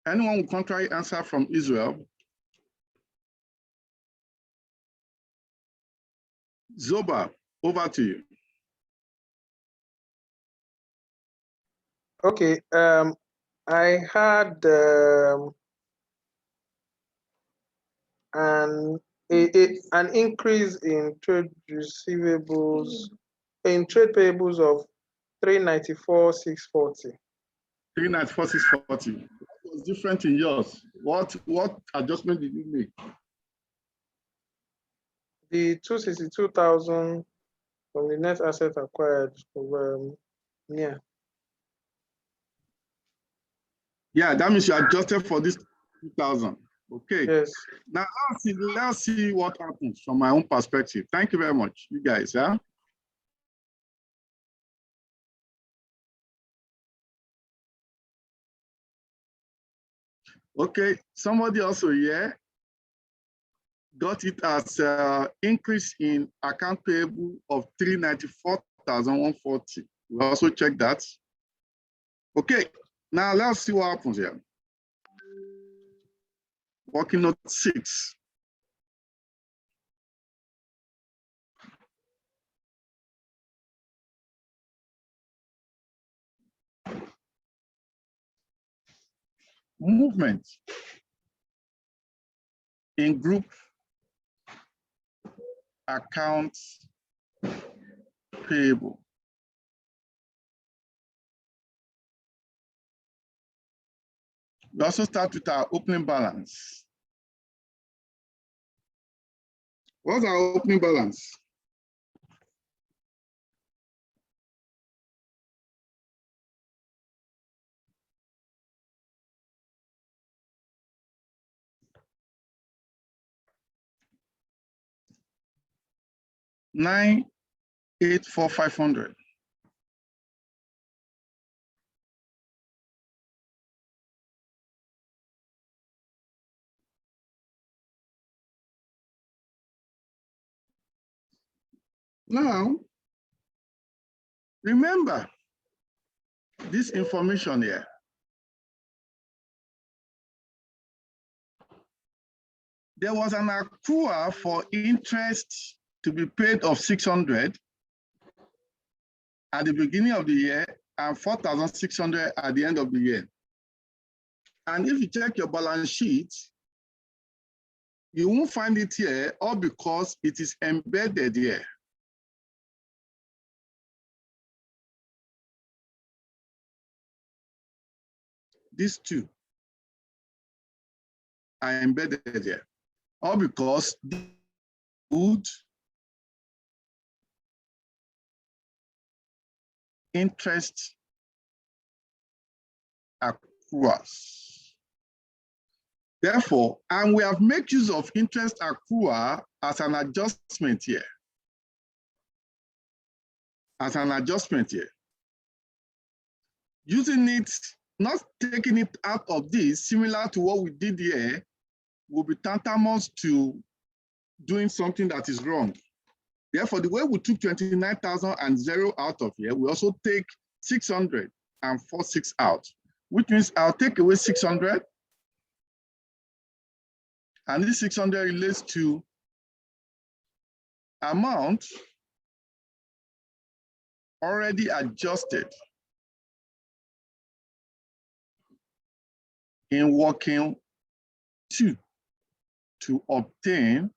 Anyone with contrary answer from Israel? Zoba, over to you. Okay, I had an increase in trade receivables, in trade payables of 394,640. 394,640. What was different in yours? What adjustment did you make? The 262,000 from the net asset acquired of Yeah, that means you adjusted for this 2,000. Okay. Yes. Now let's see what happens from my own perspective. Thank you very much, you guys. Yeah. Okay, somebody also here got it as increase in account payable of 394,140. We also check that. Okay, now let's see what happens here. Working note 6. Movement in group accounts payable. We also start with our opening balance. What's our opening balance? 984,500. Now, remember this information here. There was an accrual for interest to be paid of 600 at the beginning of the year and 4,600 at the end of the year. And if you check your balance sheet, you won't find it here, all because it is embedded here. These two are embedded here, all because good interest accruals. Therefore, and we have made use of interest accrual as an adjustment here. As an adjustment here. Using it, not taking it out of this, similar to what we did here, will be tantamount to doing something that is wrong. Therefore, the way we took 29,000 and 0 out of here, we also take 600 and 46 out, which means I'll take away 600. And this 600 relates to amount already adjusted in working two to obtain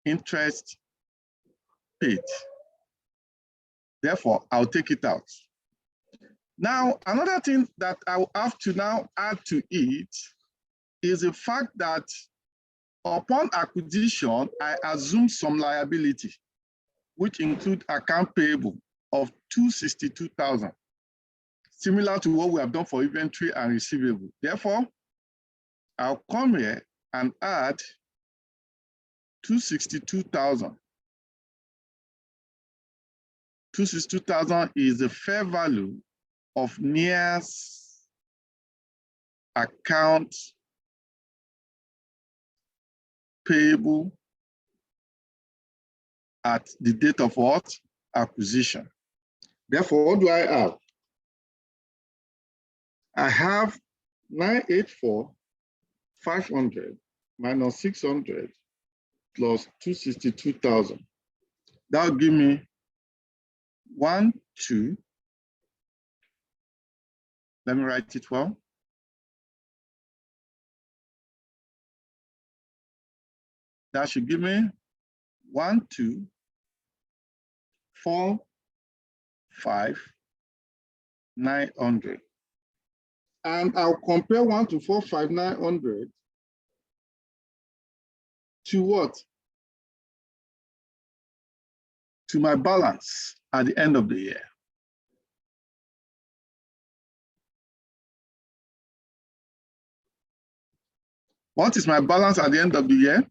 interest paid. Therefore, I'll take it out. Now, another thing that I will have to now add to it is the fact that upon acquisition, I assume some liability, which include account payable of 262,000, similar to what we have done for inventory and receivable. Therefore, I'll come here and add 262,000. 262,000 is the fair value of NIA's account payable at the date of what? Acquisition. Therefore, what do I have? I have 984,500 minus 600 plus 262,000. That will give me 1, 2. Let me write it well. That should give me 1, 2, 4, 5, 900. And I'll compare 1 to 4, 5, 900 to what? To my balance at the end of the year. What is my balance at the end of the year?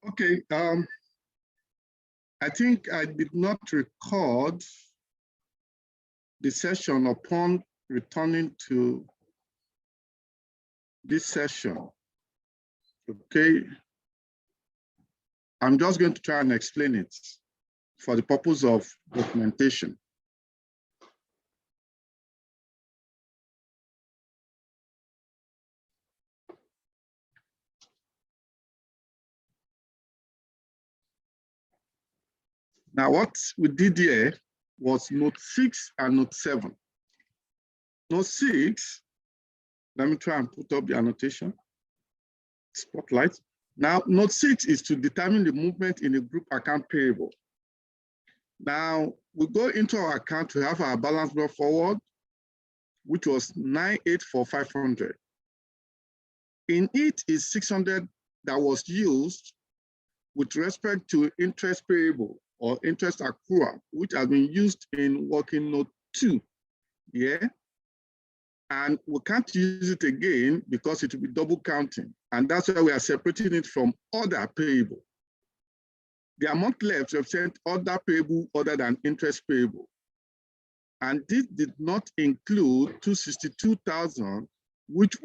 Okay, I think I did not record the session upon returning to this session. Okay, I'm just going to try and explain it for the purpose of documentation. Now, what we did here was note 6 and note 7. Note 6, let me try and put up the annotation, spotlight. Now, note 6 is to determine the movement in the group account payable. Now, we go into our account to have our balance brought forward, which was 984,500. In it is 600 that was used with respect to interest payable or interest accrual, which has been used in working note 2. Yeah. And we can't use it again because it will be double counting. And that's why we are separating it from other payable. The amount left represents other payable other than interest payable. And this did not include 262,000, which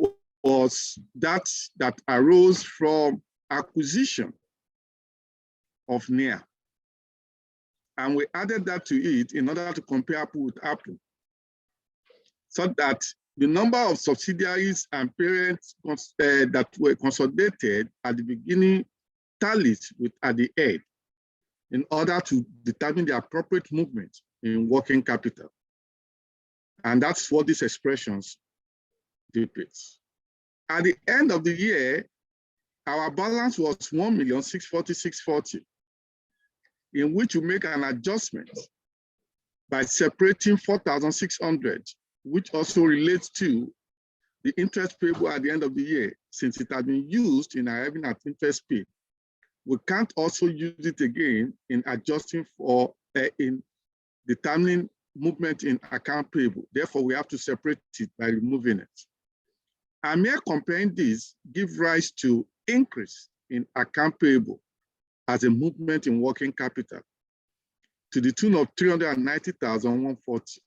was that arose from acquisition of NEA. And we added that to it in order to compare apple with apple, so that the number of subsidiaries and parents that were consolidated at the beginning tallies with at the end in order to determine the appropriate movement in working capital. And that's what these expressions depicts. At the end of the year, our balance was 1,640,640, in which we make an adjustment by separating 4,600, which also relates to the interest payable at the end of the year, since it has been used in arriving at interest paid. We can't also use it again in adjusting for, in determining movement in account payable. Therefore, we have to separate it by removing it. And mere comparing this gives rise to increase in account payable as a movement in working capital to the tune of 390,140,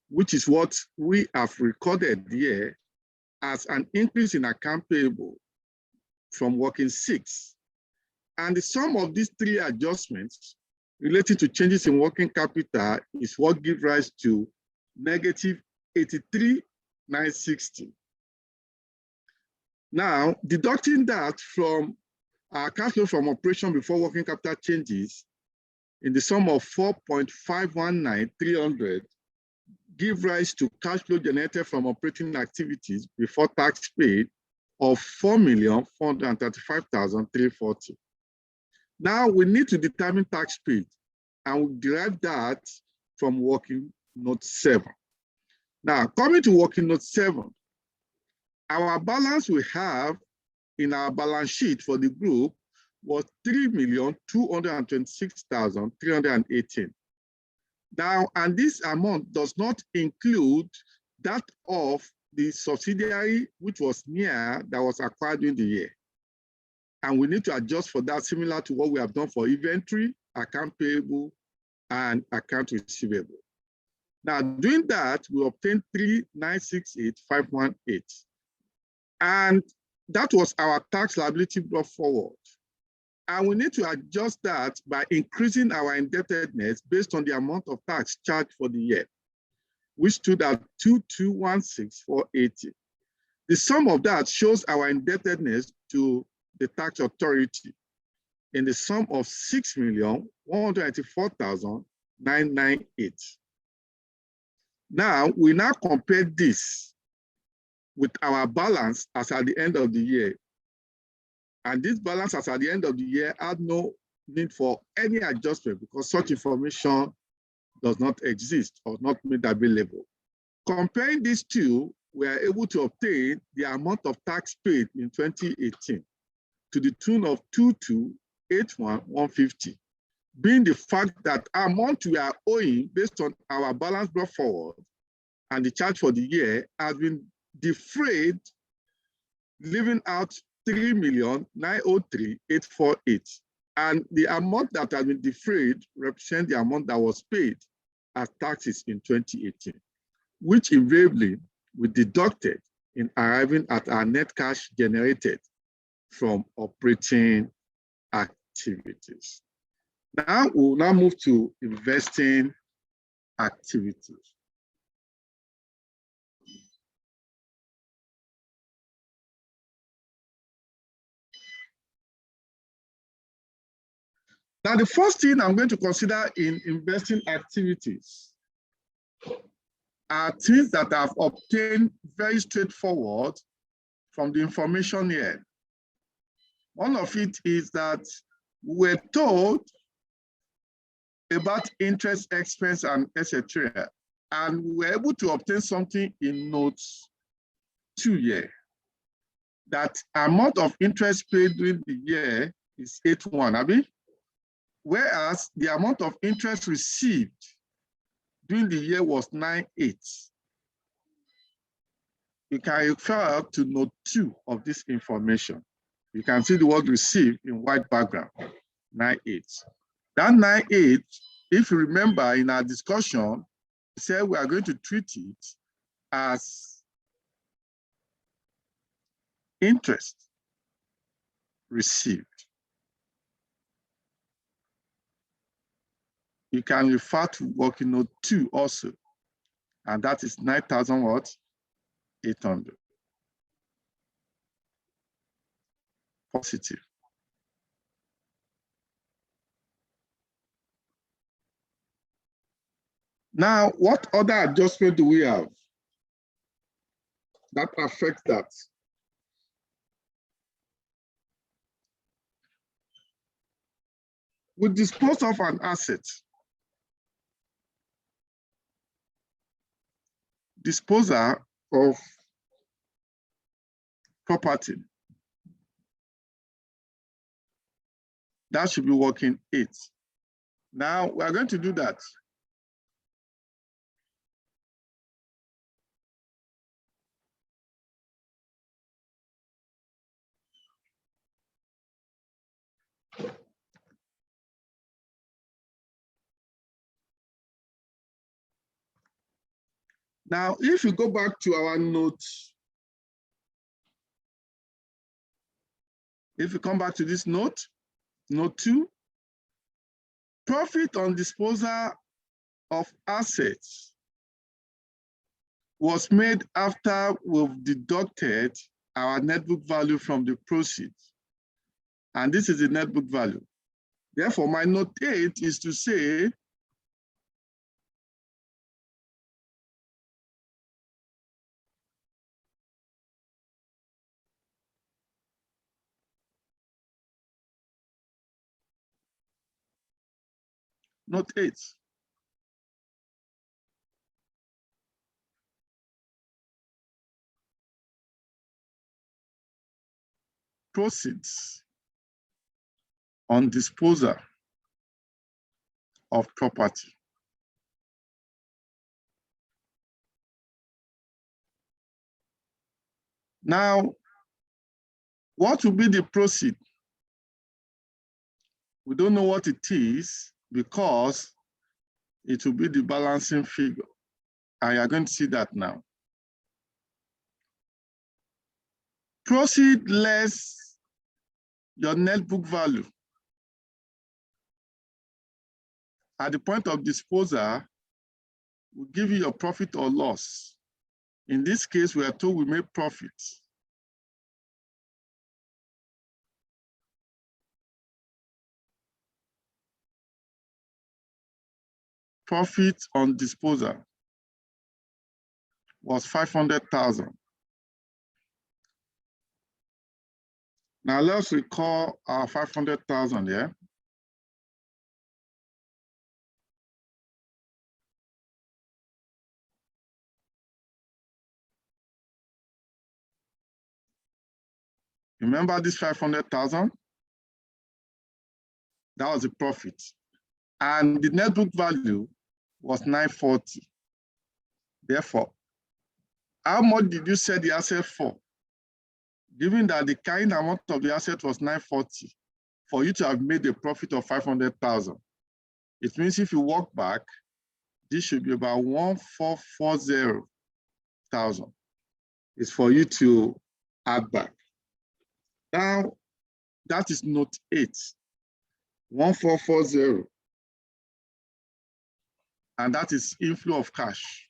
which is what we have recorded here as an increase in account payable from working 6. And the sum of these three adjustments related to changes in working capital is what gives rise to negative 83,960. Now, deducting that from our cash flow from operation before working capital changes in the sum of 4.519,300 give rise to cash flow generated from operating activities before tax paid of 4,435,340. Now we need to determine tax paid, and we derive that from working note 7. Now, coming to working note 7, our balance we have in our balance sheet for the group was 3,226,318. Now, and this amount does not include that of the subsidiary, which was NEA, that was acquired during the year. And we need to adjust for that, similar to what we have done for inventory, account payable, and account receivable. Now, doing that, we obtained 3,968,518. And that was our tax liability brought forward. And we need to adjust that by increasing our indebtedness based on the amount of tax charged for the year, which stood at 2,216,480. The sum of that shows our indebtedness to the tax authority in the sum of 6,184,998. Now, we now compare this with our balance as at the end of the year. And this balance as at the end of the year had no need for any adjustment because such information does not exist or not made available. Comparing these two, we are able to obtain the amount of tax paid in 2018 to the tune of 22,81,150, being the fact that our amount we are owing based on our balance brought forward and the charge for the year has been defrayed, leaving out 3,903,848. And the amount that has been defrayed represents the amount that was paid as taxes in 2018, which invariably we deducted in arriving at our net cash generated from operating activities. Now we'll now move to investing activities. Now, the first thing I'm going to consider in investing activities are things that I've obtained very straightforward from the information here. One of it is that we're told about interest expense and etc. And we were able to obtain something in notes 2 here. That amount of interest paid during the year is 81, Abi? Whereas the amount of interest received during the year was 98. You can refer to note 2 of this information. You can see the word received in white background, 98. That 98, if you remember in our discussion, we said we are going to treat it as interest received. You can refer to working note 2 also, and that is 9,000 what? 800. Positive. Now, what other adjustment do we have that affects that? We dispose of an asset. Disposal of property. That should be working 8. Now we are going to do that. Now, if you go back to our notes, if you come back to this note, note 2, profit on disposal of assets was made after we've deducted our net book value from the proceeds. And this is the net book value. Therefore, my note 8 is to say, note 8. Proceeds on disposal of property. Now, what will be the proceed? We don't know what it is because it will be the balancing figure. And you're going to see that now. Proceed less your net book value. At the point of disposal, will give you your profit or loss. In this case, we are told we made profit. Profit on disposal was 500,000. Now let's recall our 500,000 here. Remember this 500,000? That was the profit. And the net book value was 940. Therefore, how much did you sell the asset for? given that the carrying amount of the asset was 940, for you to have made a profit of 500,000, it means if you walk back, this should be about 1,440,000. It's for you to add back. Now, that is note 8, 1,440. And that is inflow of cash.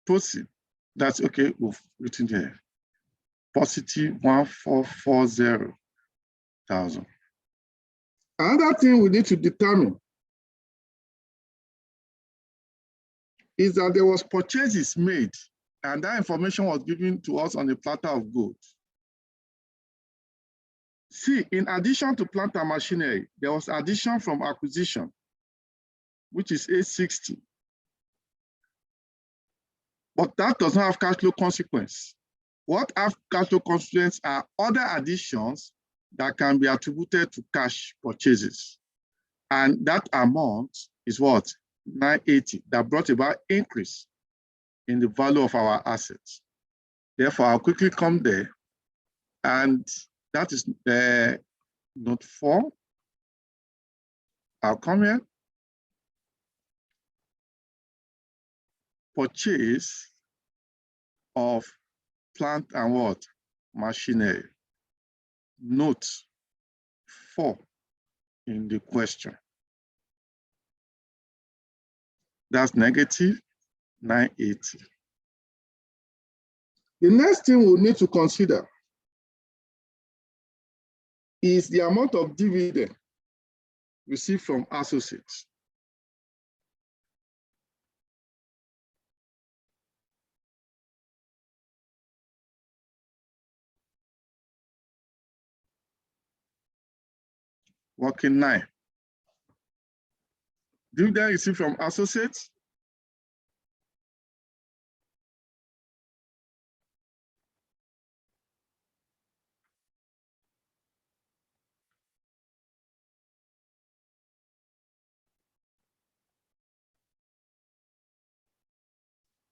Proceed. That's okay, we've written here. Positive 1,440,000. Another thing we need to determine is that there was purchases made, and that information was given to us on a platter of gold. See, in addition to plant and machinery, there was addition from acquisition, which is 860. But that does not have cash flow consequence. What have cash flow consequence are other additions that can be attributed to cash purchases. And that amount is what? 980, that brought about increase in the value of our assets. Therefore, I'll quickly come there, and that is note 4. I'll come here. Purchase of plant and what? Machinery. Note 4 in the question. That's negative 980. The next thing we'll need to consider is the amount of dividend received from associates. Working 9. Dividend received from associates.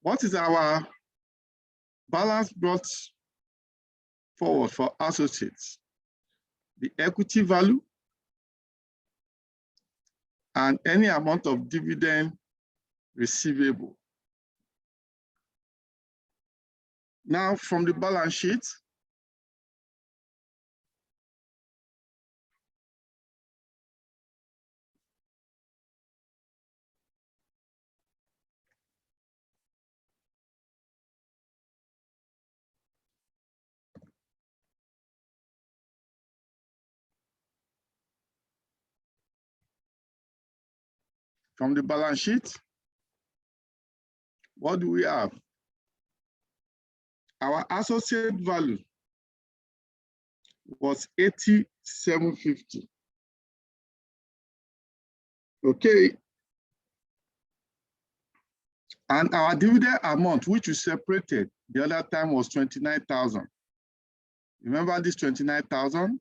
What is our balance brought forward for associates? The equity value and any amount of dividend receivable. Now, from the balance sheet, what do we have? Our associate value was 8750. Okay. And our dividend amount, which we separated the other time, was 29,000. Remember this 29,000?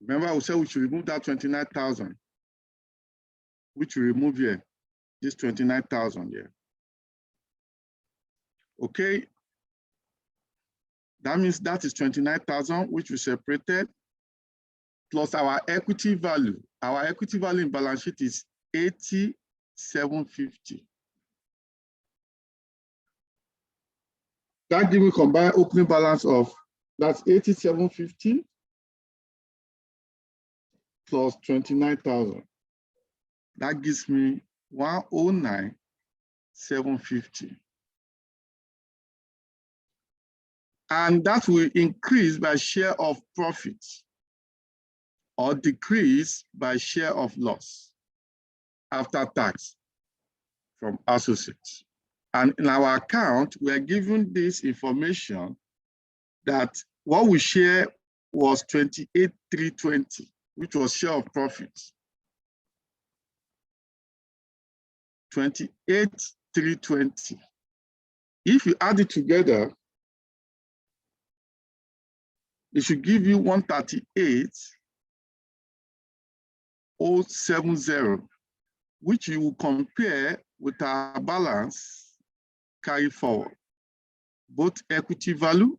Remember, we said we should remove that 29,000, which we remove here, this 29,000 here. Okay. That means that is 29,000, which we separated, plus our equity value. Our equity value in balance sheet is 8750. That gives me combined opening balance of, that's 8750 plus 29,000. That gives me 109,750. And that will increase by share of profits or decrease by share of loss after tax from associates. And in our account, we are given this information that what we share was 28,320, which was share of profits. 28,320. If you add it together, it should give you 138, 070, which you will compare with our balance carry forward, both equity value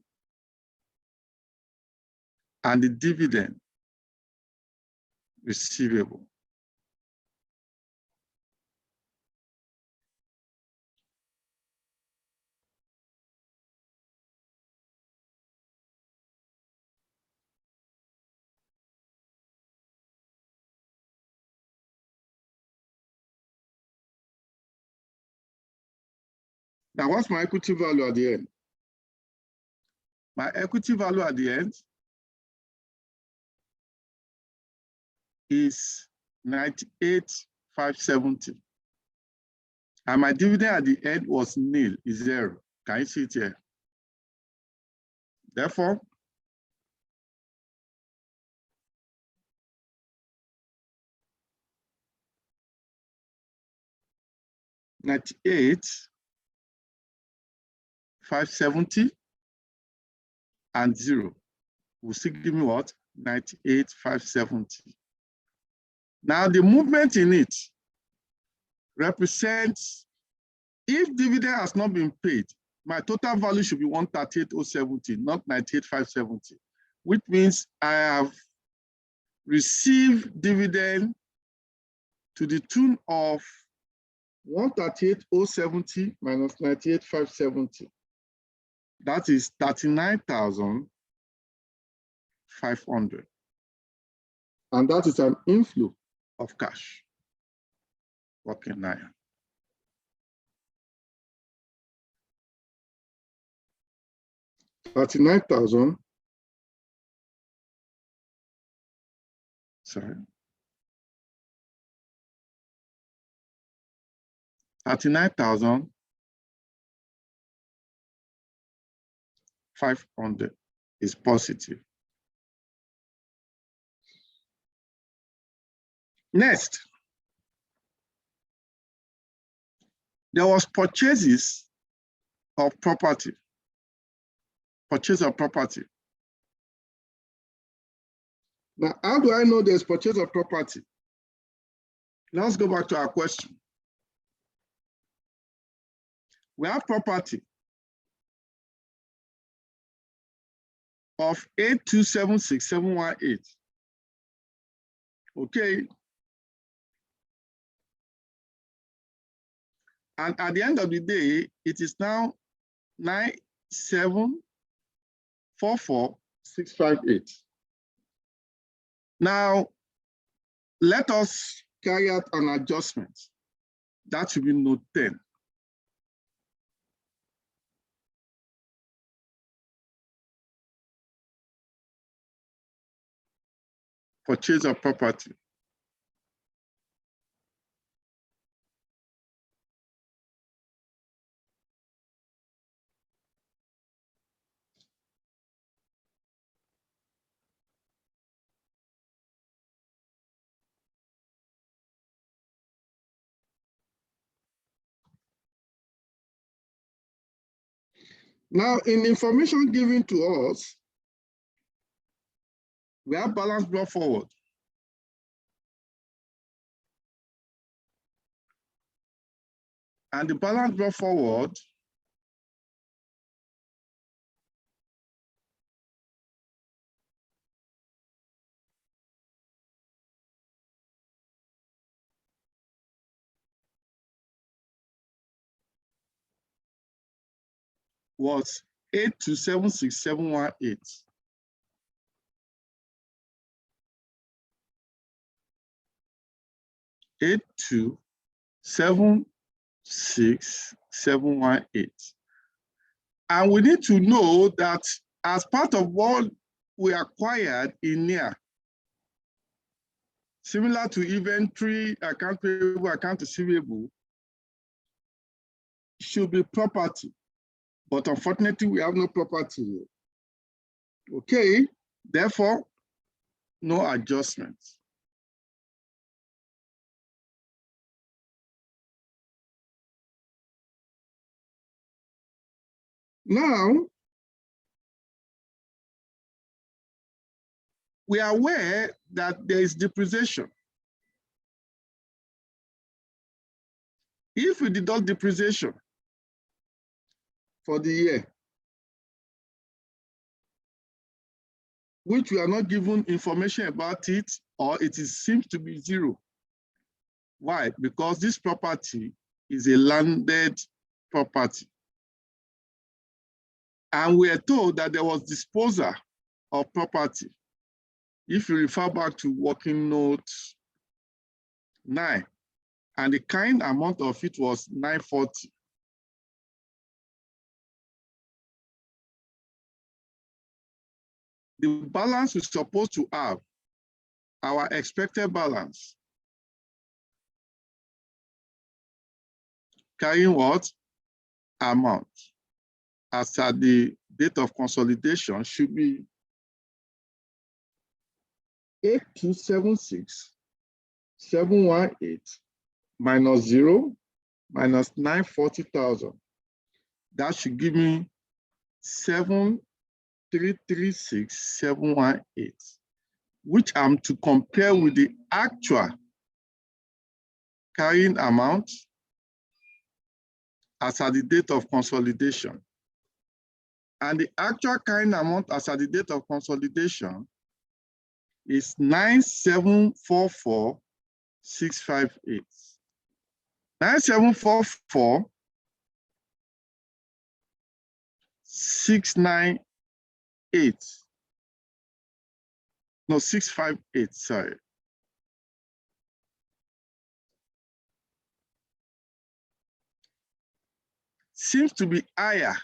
and the dividend receivable. Now, what's my equity value at the end? My equity value at the end is 98,570. And my dividend at the end was nil, is 0. Can you see it here? Therefore, $98,570 and 0 will still give me what? 98,570. Now the movement in it represents, if dividend has not been paid, my total value should be 138,070, not 98,570, which means I have received dividend to the tune of 138,070 minus 98,570. That is 39,500. And that is an inflow of cash. Working now. $39,000. Sorry. 39,500 is positive. Next, there was purchases of property. Purchase of property. Now, how do I know there's purchase of property? Let's go back to our question. We have property of 8276718. Okay. And at the end of the day, it is now 9744658. Now, let us carry out an adjustment. That should be note 10. Purchase of property. Now, in information given to us, we have balance brought forward. And the balance brought forward was 8276718. Eight two 76718. And we need to know that as part of what we acquired in here, similar to inventory, account payable, account receivable, should be property. But unfortunately, we have no property here. Okay, therefore, no adjustments. Now, we are aware that there is depreciation. If we deduct depreciation for the year, which we are not given information about it, or seems to be zero. Why? Because this property is a landed property. And we are told that there was disposal of property. If you refer back to working note 9, and the kind amount of it was 940. The balance we're supposed to have, our expected balance, carrying what? Amount. As at the date of consolidation should be 8276,718 minus 0 minus 940,000. That should give me 7336718, which I'm to compare with the actual carrying amount as at the date of consolidation. And the actual carrying amount as at the date of consolidation is 9744658. 9744698. No, 658, sorry. Seems to be higher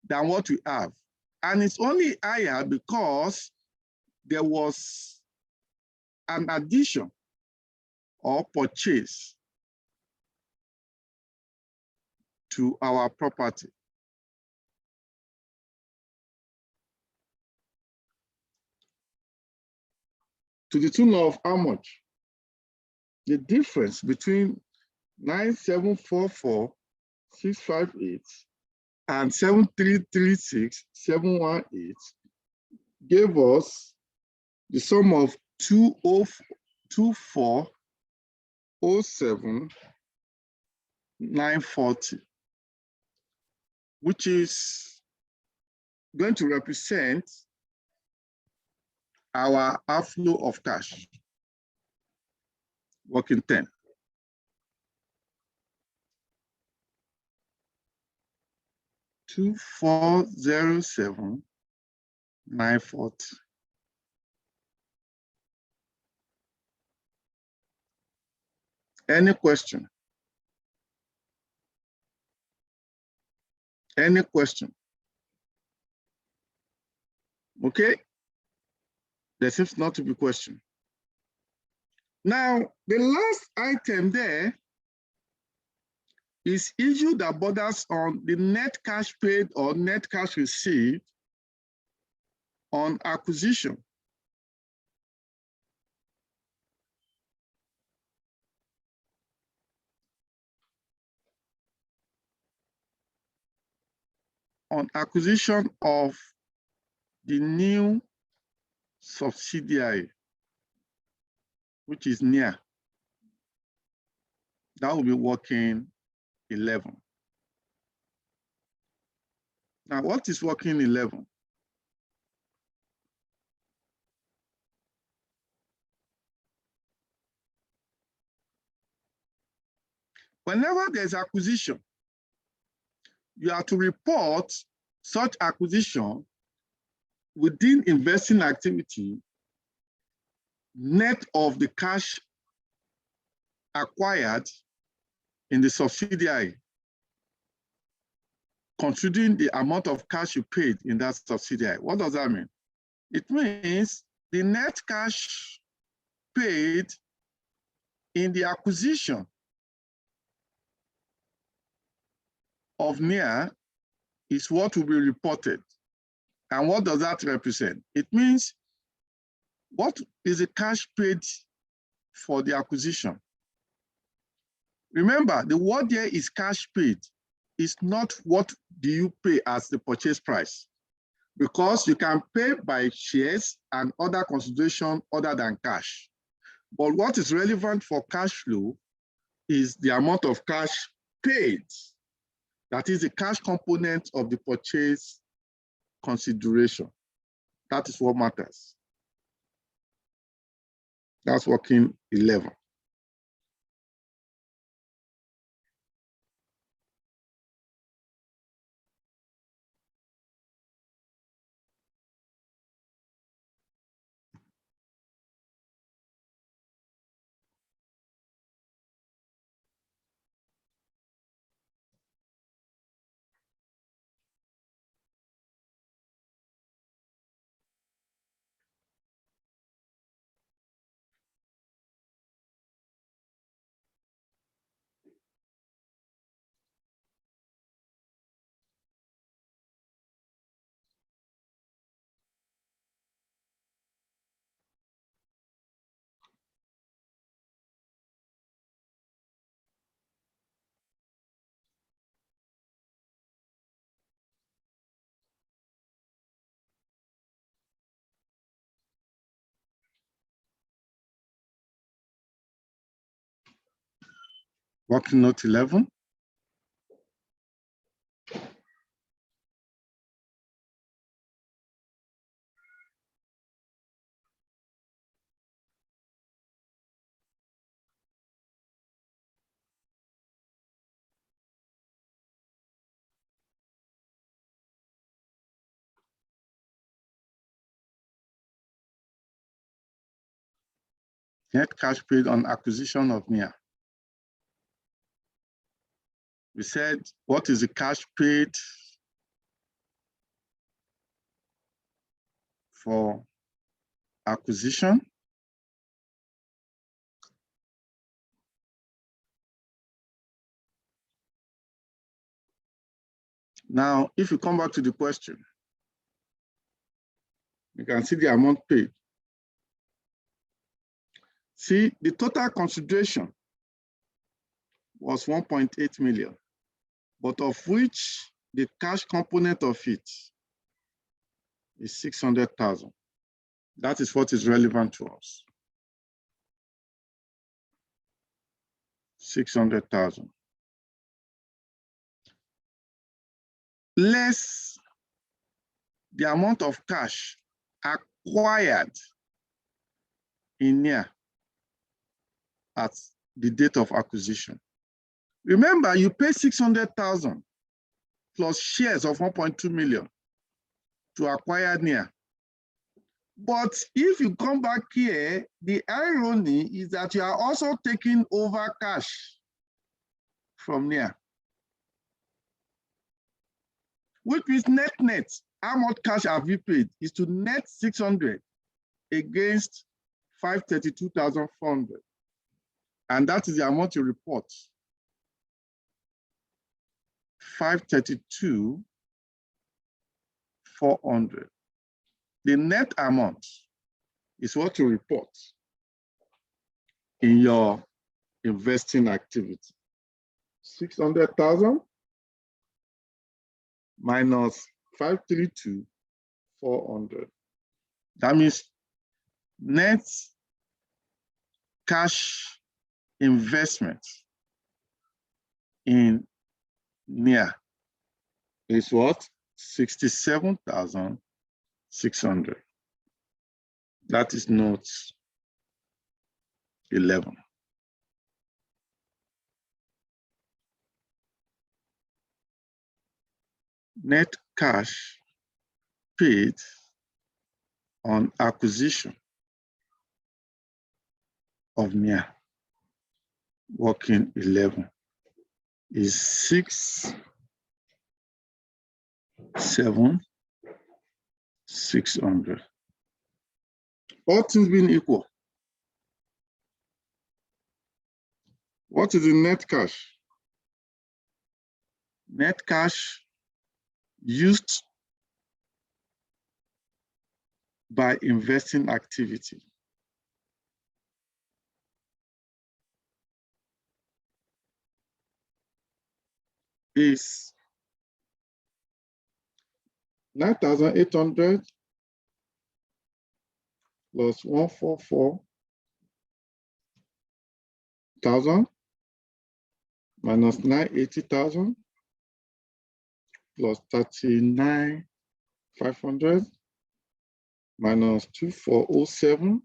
than what we have. And it's only higher because there was an addition or purchase to our property. To the tune of how much? The difference between 9744658 and 7336718 gave us the sum of 204,07,940, which is going to represent our outflow of cash, working 10. $2,407,940. Any question? Any question? Okay. There seems not to be question. Now, the last item there is issue that borders on the net cash paid or net cash received on acquisition. On acquisition of the new subsidiary, which is near. That will be working 11. Now, what is working 11? Whenever there's acquisition, you have to report such acquisition within investing activity, net of the cash acquired in the subsidiary, considering the amount of cash you paid in that subsidiary. What does that mean? It means the net cash paid in the acquisition of NEA is what will be reported. And what does that represent? It means what is the cash paid for the acquisition? Remember, the word here is cash paid. It's not what do you pay as the purchase price, because you can pay by shares and other consideration other than cash. But what is relevant for cash flow is the amount of cash paid. That is the cash component of the purchase consideration. That is what matters. That's working 11. Working note 11. Net cash paid on acquisition of NIA. We said, what is the cash paid for acquisition? Now, if you come back to the question, you can see the amount paid. See, the total consideration was 1.8 million, but of which the cash component of it is 600,000. That is what is relevant to us. 600,000. Less the amount of cash acquired in NIA at the date of acquisition. Remember, you pay 600,000 plus shares of 1.2 million to acquire NIA. But if you come back here, the irony is that you are also taking over cash from NIA. Which means net, how much cash have you paid is to net 600 against 532,400. And that is the amount you report. 532,400. The net amount is what you report in your investing activity. 600,000 minus 532,400. That means net cash investment in NIA is what? 67,600. That is note 11. Net cash paid on acquisition of NIA, working 11, is 6,600. All things being equal, what is the net cash? Net cash used by investing activity is 9,800 plus 144,000 minus 980,000 plus 39,500 minus 2407,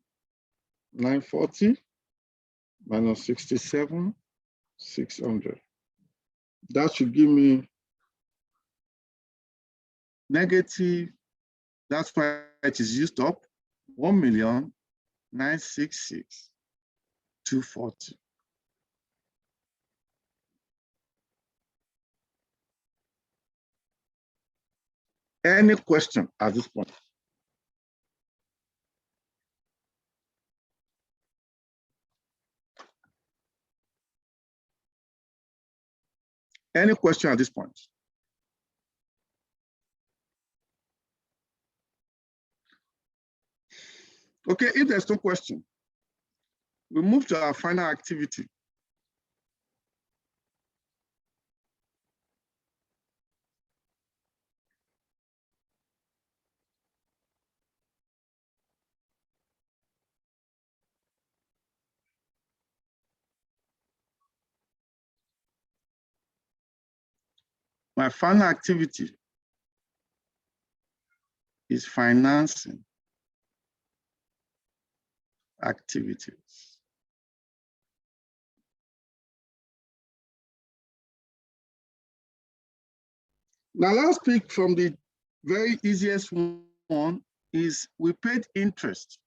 940 minus 67,600. That should give me negative, that's why it is used up, 1,966,240. Any question at this point? Any question at this point? Okay, if there's no question, we move to our final activity. My final activity is financing activities. Now let's pick from the very easiest one is we paid interest.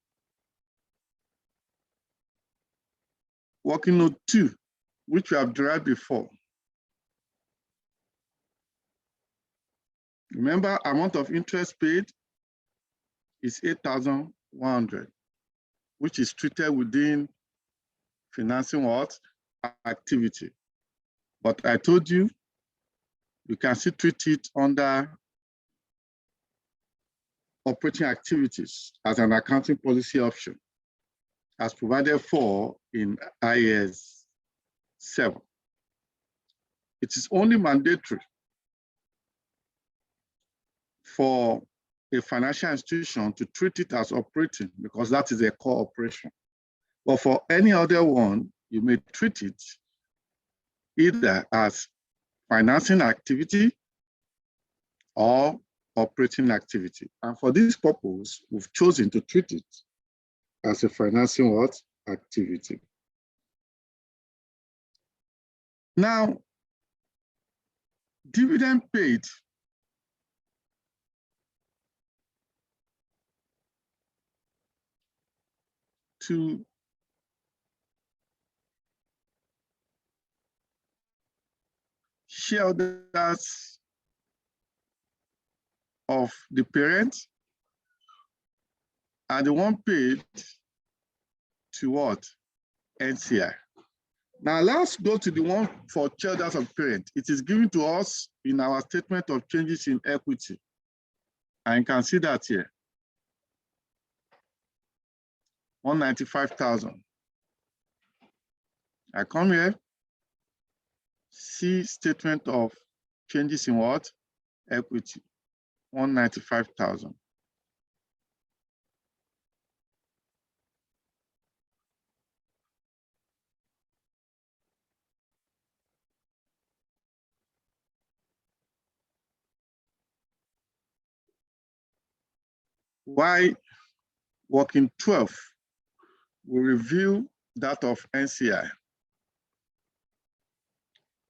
Working note 2, which we have derived before. Remember, amount of interest paid is 8,100, which is treated within financing what? Activity. But I told you, you can still treat it under operating activities as an accounting policy option, as provided for in IAS 7. It is only mandatory for a financial institution to treat it as operating because that is a core operation. But for any other one, you may treat it either as financing activity or operating activity. And for this purpose, we've chosen to treat it as a financing what? Activity. Now, dividend paid to shareholders of the parent and the one paid to what? NCI. Now let's go to the one for shareholders of parent. It is given to us in our statement of changes in equity. And you can see that here. 195,000. I come here, see statement of changes in what? Equity, 195,000. Why working 12? We review that of NCI.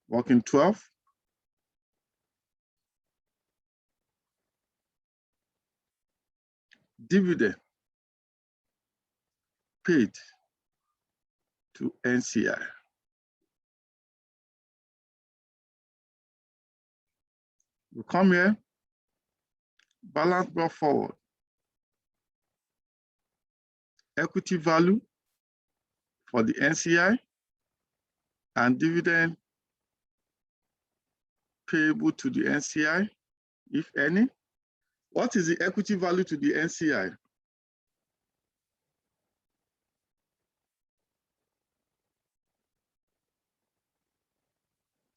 Working 12. Dividend paid to NCI. We come here, balance brought forward. Equity value for the NCI and dividend payable to the NCI, if any. What is the equity value to the NCI?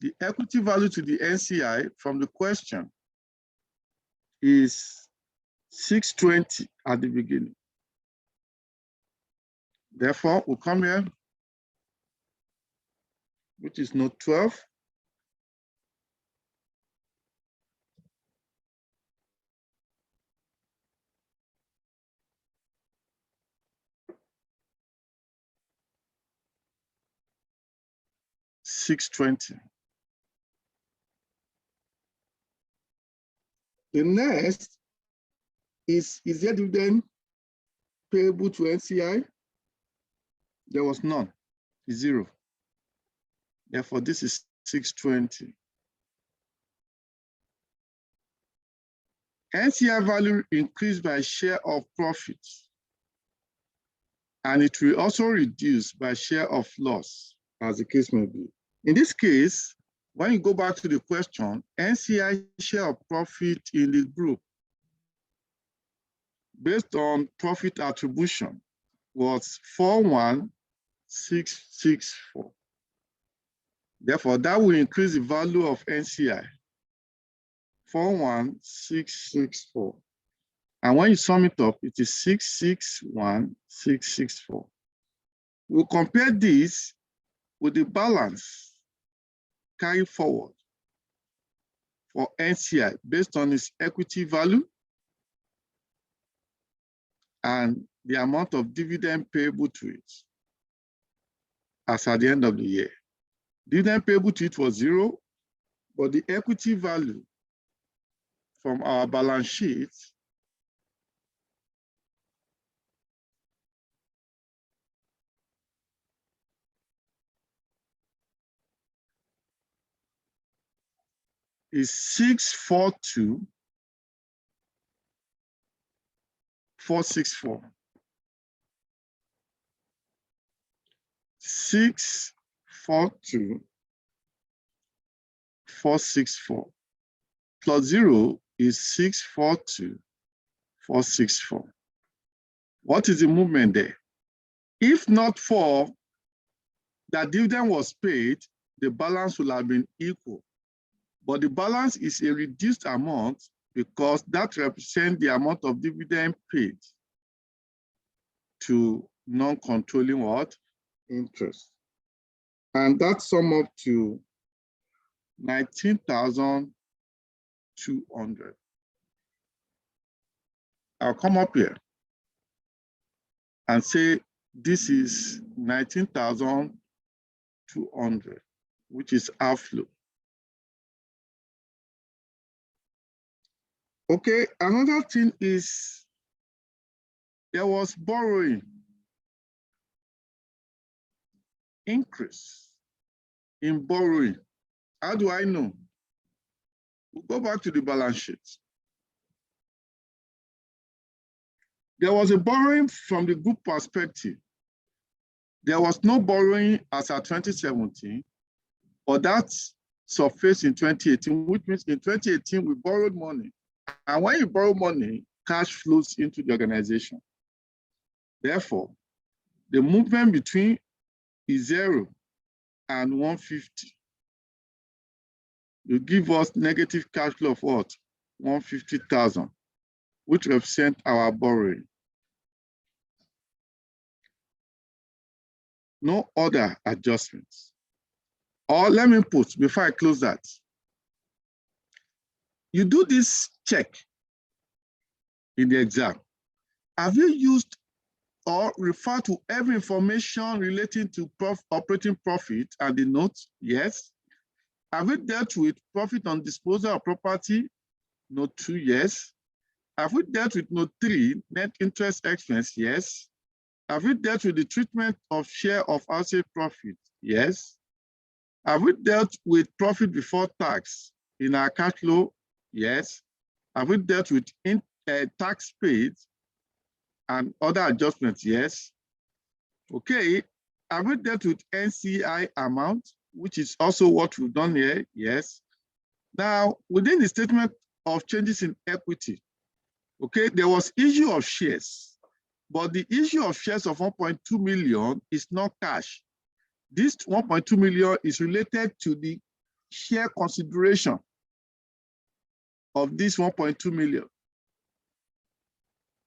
The equity value to the NCI from the question is 620 at the beginning. Therefore, we'll come here, which is note 12, 620. The next is there dividend payable to NCI? There was none, it's 0. Therefore, this is 620. NCI value increased by share of profits, and it will also reduce by share of loss, as the case may be. In this case, when you go back to the question, NCI share of profit in the group based on profit attribution was 41664. Therefore, that will increase the value of NCI, 41664. And when you sum it up, it is 661664. We'll compare this with the balance carried forward for NCI based on its equity value and the amount of dividend payable to it as at the end of the year. Dividend payable to it was 0, but the equity value from our balance sheet is 642,464. 642,464 plus 0 is 642,464. What is the movement there? If not for that dividend was paid, the balance will have been equal. But the balance is a reduced amount because that represents the amount of dividend paid to non-controlling what? Interest. And that sum up to 19,200. I'll come up here and say this is 19,200, which is outflow. Okay, another thing is there was borrowing. Increase in borrowing. How do I know? We'll go back to the balance sheet. There was a borrowing from the group perspective. There was no borrowing as at 2017, but that surfaced in 2018, which means in 2018 we borrowed money. And when you borrow money, cash flows into the organization. Therefore, the movement between is 0 and 150. You give us negative cash flow of what? 150,000, which represent our borrowing. No other adjustments. Or let me put, before I close that, you do this check in the exam. Have you used or refer to every information relating to operating profit and the notes? Yes. Have we dealt with profit on disposal of property? Note 2, yes. Have we dealt with note 3, net interest expense? Yes. Have we dealt with the treatment of share of outside profit? Yes. Have we dealt with profit before tax in our cash flow? Yes. Have we dealt with tax paid and other adjustments? Yes. Okay. Have we dealt with NCI amount, which is also what we've done here? Yes. Now, within the statement of changes in equity, okay, there was issue of shares, but the issue of shares of 1.2 million is not cash. This 1.2 million is related to the share consideration of this 1.2 million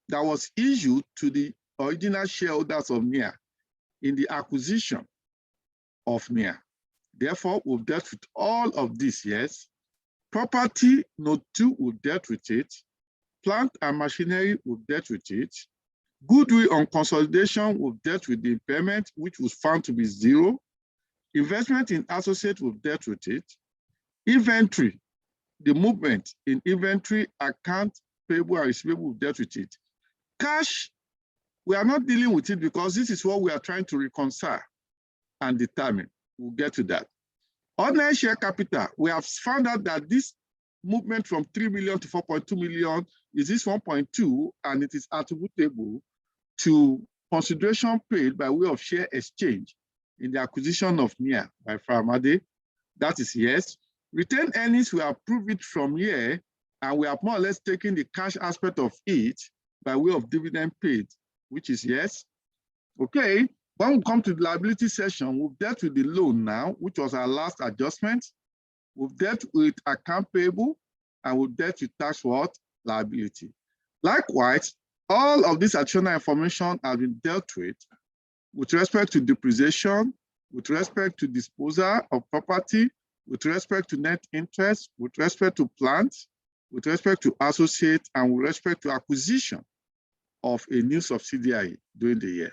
that was issued to the original shareholders of NIA in the acquisition of NIA. Therefore, we've dealt with all of this, yes. Property, note 2, we've dealt with it. Plant and machinery, we've dealt with it. Goodwill on consolidation, we've dealt with the impairment, which was found to be 0. Investment in associate, we've dealt with it. Inventory, the movement in inventory, account payable and receivable, we've dealt with it. Cash, we are not dealing with it because this is what we are trying to reconcile and determine. We'll get to that. Ordinary share capital, we have found out that this movement from 3 million to 4.2 million is this 1.2, and it is attributable to consideration paid by way of share exchange in the acquisition of NIA by Faramade. That is yes. Retained earnings, we have proved it from here, and we have more or less taken the cash aspect of it by way of dividend paid, which is yes. Okay, when we come to the liability section, we've dealt with the loan now, which was our last adjustment. We've dealt with account payable, and we've dealt with tax what? Liability. Likewise, all of this additional information has been dealt with respect to depreciation, with respect to disposal of property, with respect to net interest, with respect to plants, with respect to associate, and with respect to acquisition of a new subsidiary during the year.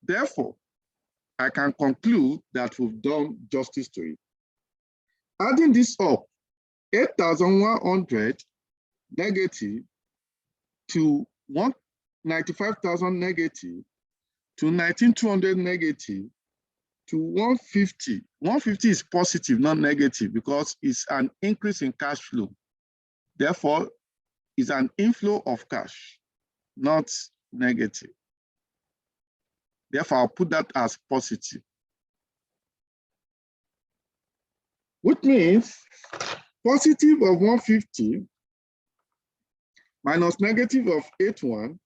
Therefore, I can conclude that we've done justice to it. Adding this up, 8,100 negative to 195,000 negative to 19,200 negative to 150. 150 is positive, not negative, because it's an increase in cash flow. Therefore, it's an inflow of cash, not negative. Therefore, I'll put that as positive. Which means positive of 150 minus negative of 81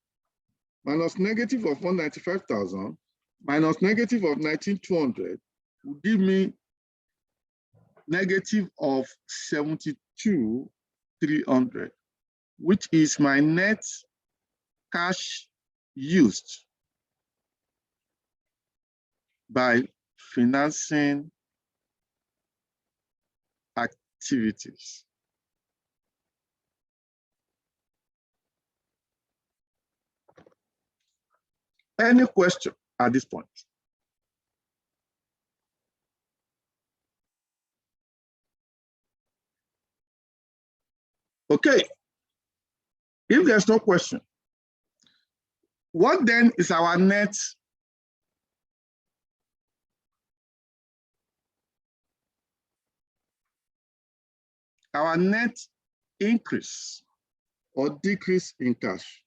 minus negative of 195,000 minus negative of 19,200 will give me negative of 72,300, which is my net cash used by financing activities. Any question at this point? Okay, if there's no question, what then is our net increase or decrease in cash?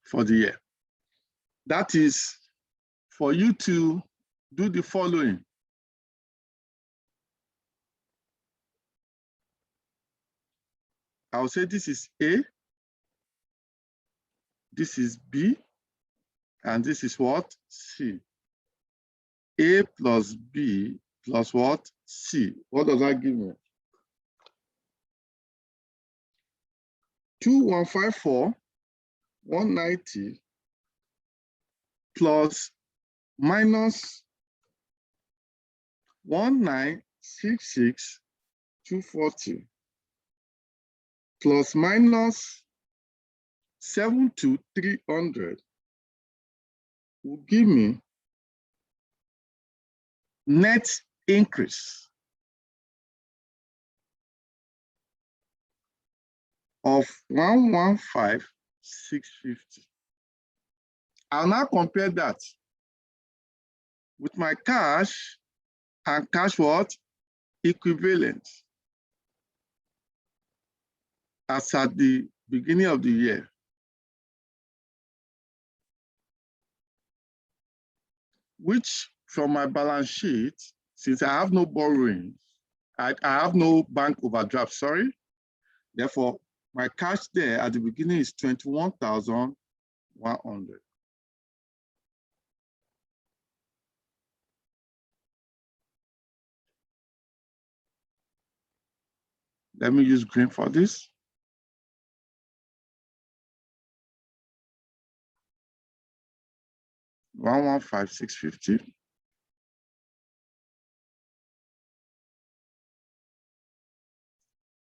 For the year. That is for you to do the following. I'll say this is A, this is B, and this is what? C. A plus B plus what? C. What does that give me? 2,154, 190 plus minus 1,966, 240 plus minus 7,300 will give me net increase of 115,650. I'll now compare that with my cash and cash what? Equivalent as at the beginning of the year. Which from my balance sheet, since I have no borrowing, I have no bank overdraft, sorry. Therefore, my cash there at the beginning is 21,100. Let me use green for this. $115,650.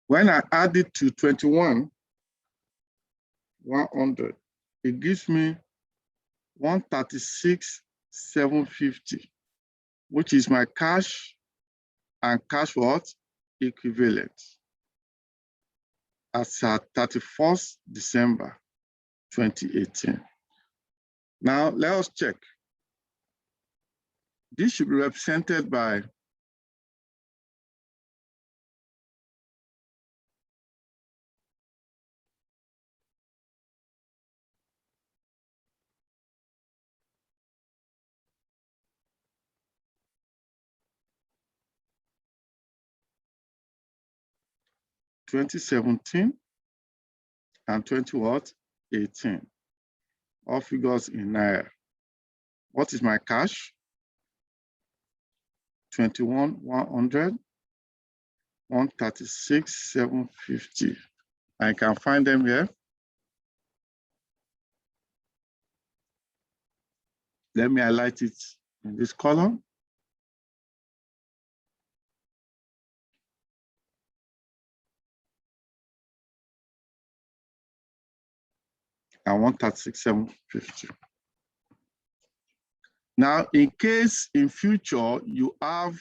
When I add it to 21,100, it gives me 136,750, which is my cash and cash what? Equivalent as at 31st December 2018. Now let us check. This should be represented by (2017) and 2018. All figures in Naira. What is my cash? 21,100, 136,750. I can find them here. Let me highlight it in this column. And 136,750. Now, in case in future you have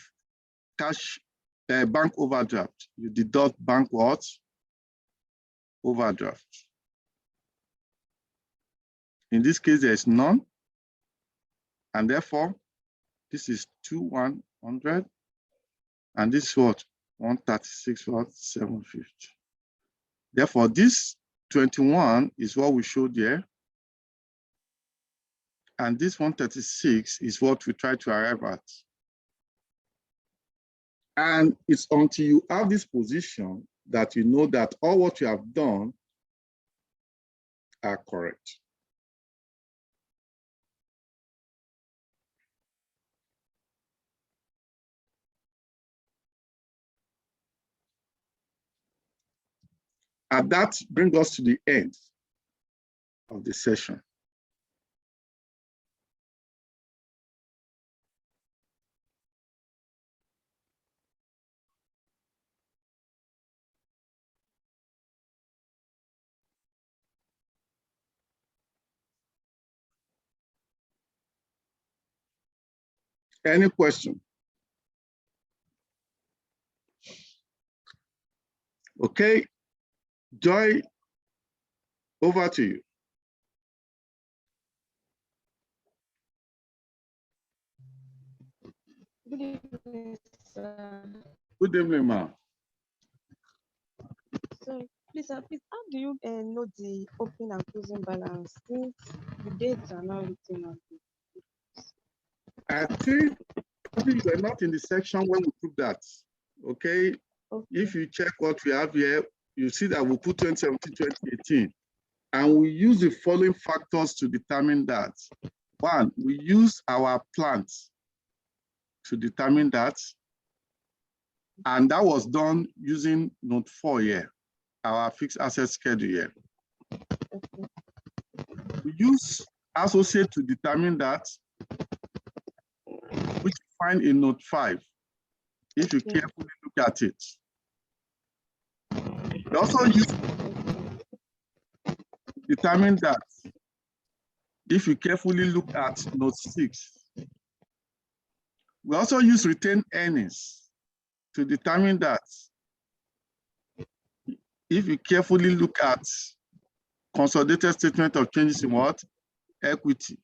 cash bank overdraft, you deduct bank what? Overdraft. In this case, there is none. And therefore, this is 2,100. And this is what? 136,750. Therefore, this 21 is what we showed here. And this 136 is what we try to arrive at. And it's until you have this position that you know that all what you have done are correct. And that brings us to the end of the session. Any question? Okay, Joy, over to you. Good evening, sir. Good evening, ma'am. So, please, how do you know the opening and closing balance since the dates are not written on it? I think you were not in the section when we put that. Okay. If you check what we have here, you see that we put 2017, 2018. And we use the following factors to determine that. One, we use our plans to determine that. And that was done using note 4 here, our fixed asset schedule here. We use associate to determine that, which you find in note 5, if you carefully look at it. We also use determine that, if you carefully look at note 6. We also use retained earnings to determine that, if you carefully look at consolidated statement of changes in what? Equity.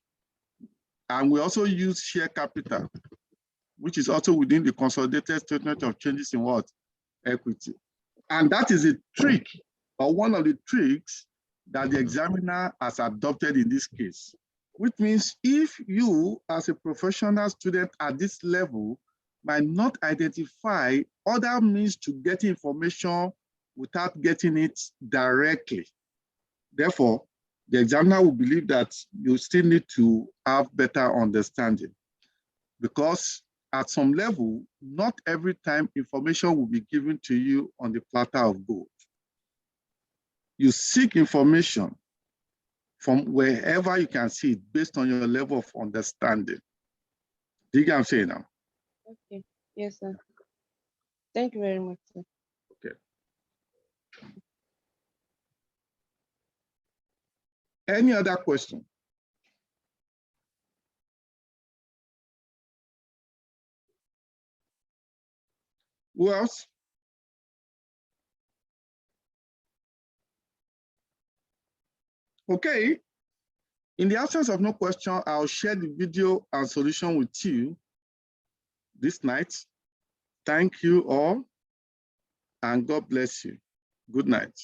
And we also use share capital, which is also within the consolidated statement of changes in what? Equity. And that is a trick, or one of the tricks that the examiner has adopted in this case, which means if you, as a professional student at this level, might not identify other means to get information without getting it directly. Therefore, the examiner will believe that you still need to have better understanding, because at some level, not every time information will be given to you on the platter of gold. You seek information from wherever you can see it based on your level of understanding. Do you get what I'm saying now? Okay, yes, sir. Thank you very much, sir. Okay. Any other question? Who else? Okay. In the absence of no question, I'll share the video and solution with you this night. Thank you all, and God bless you. Good night.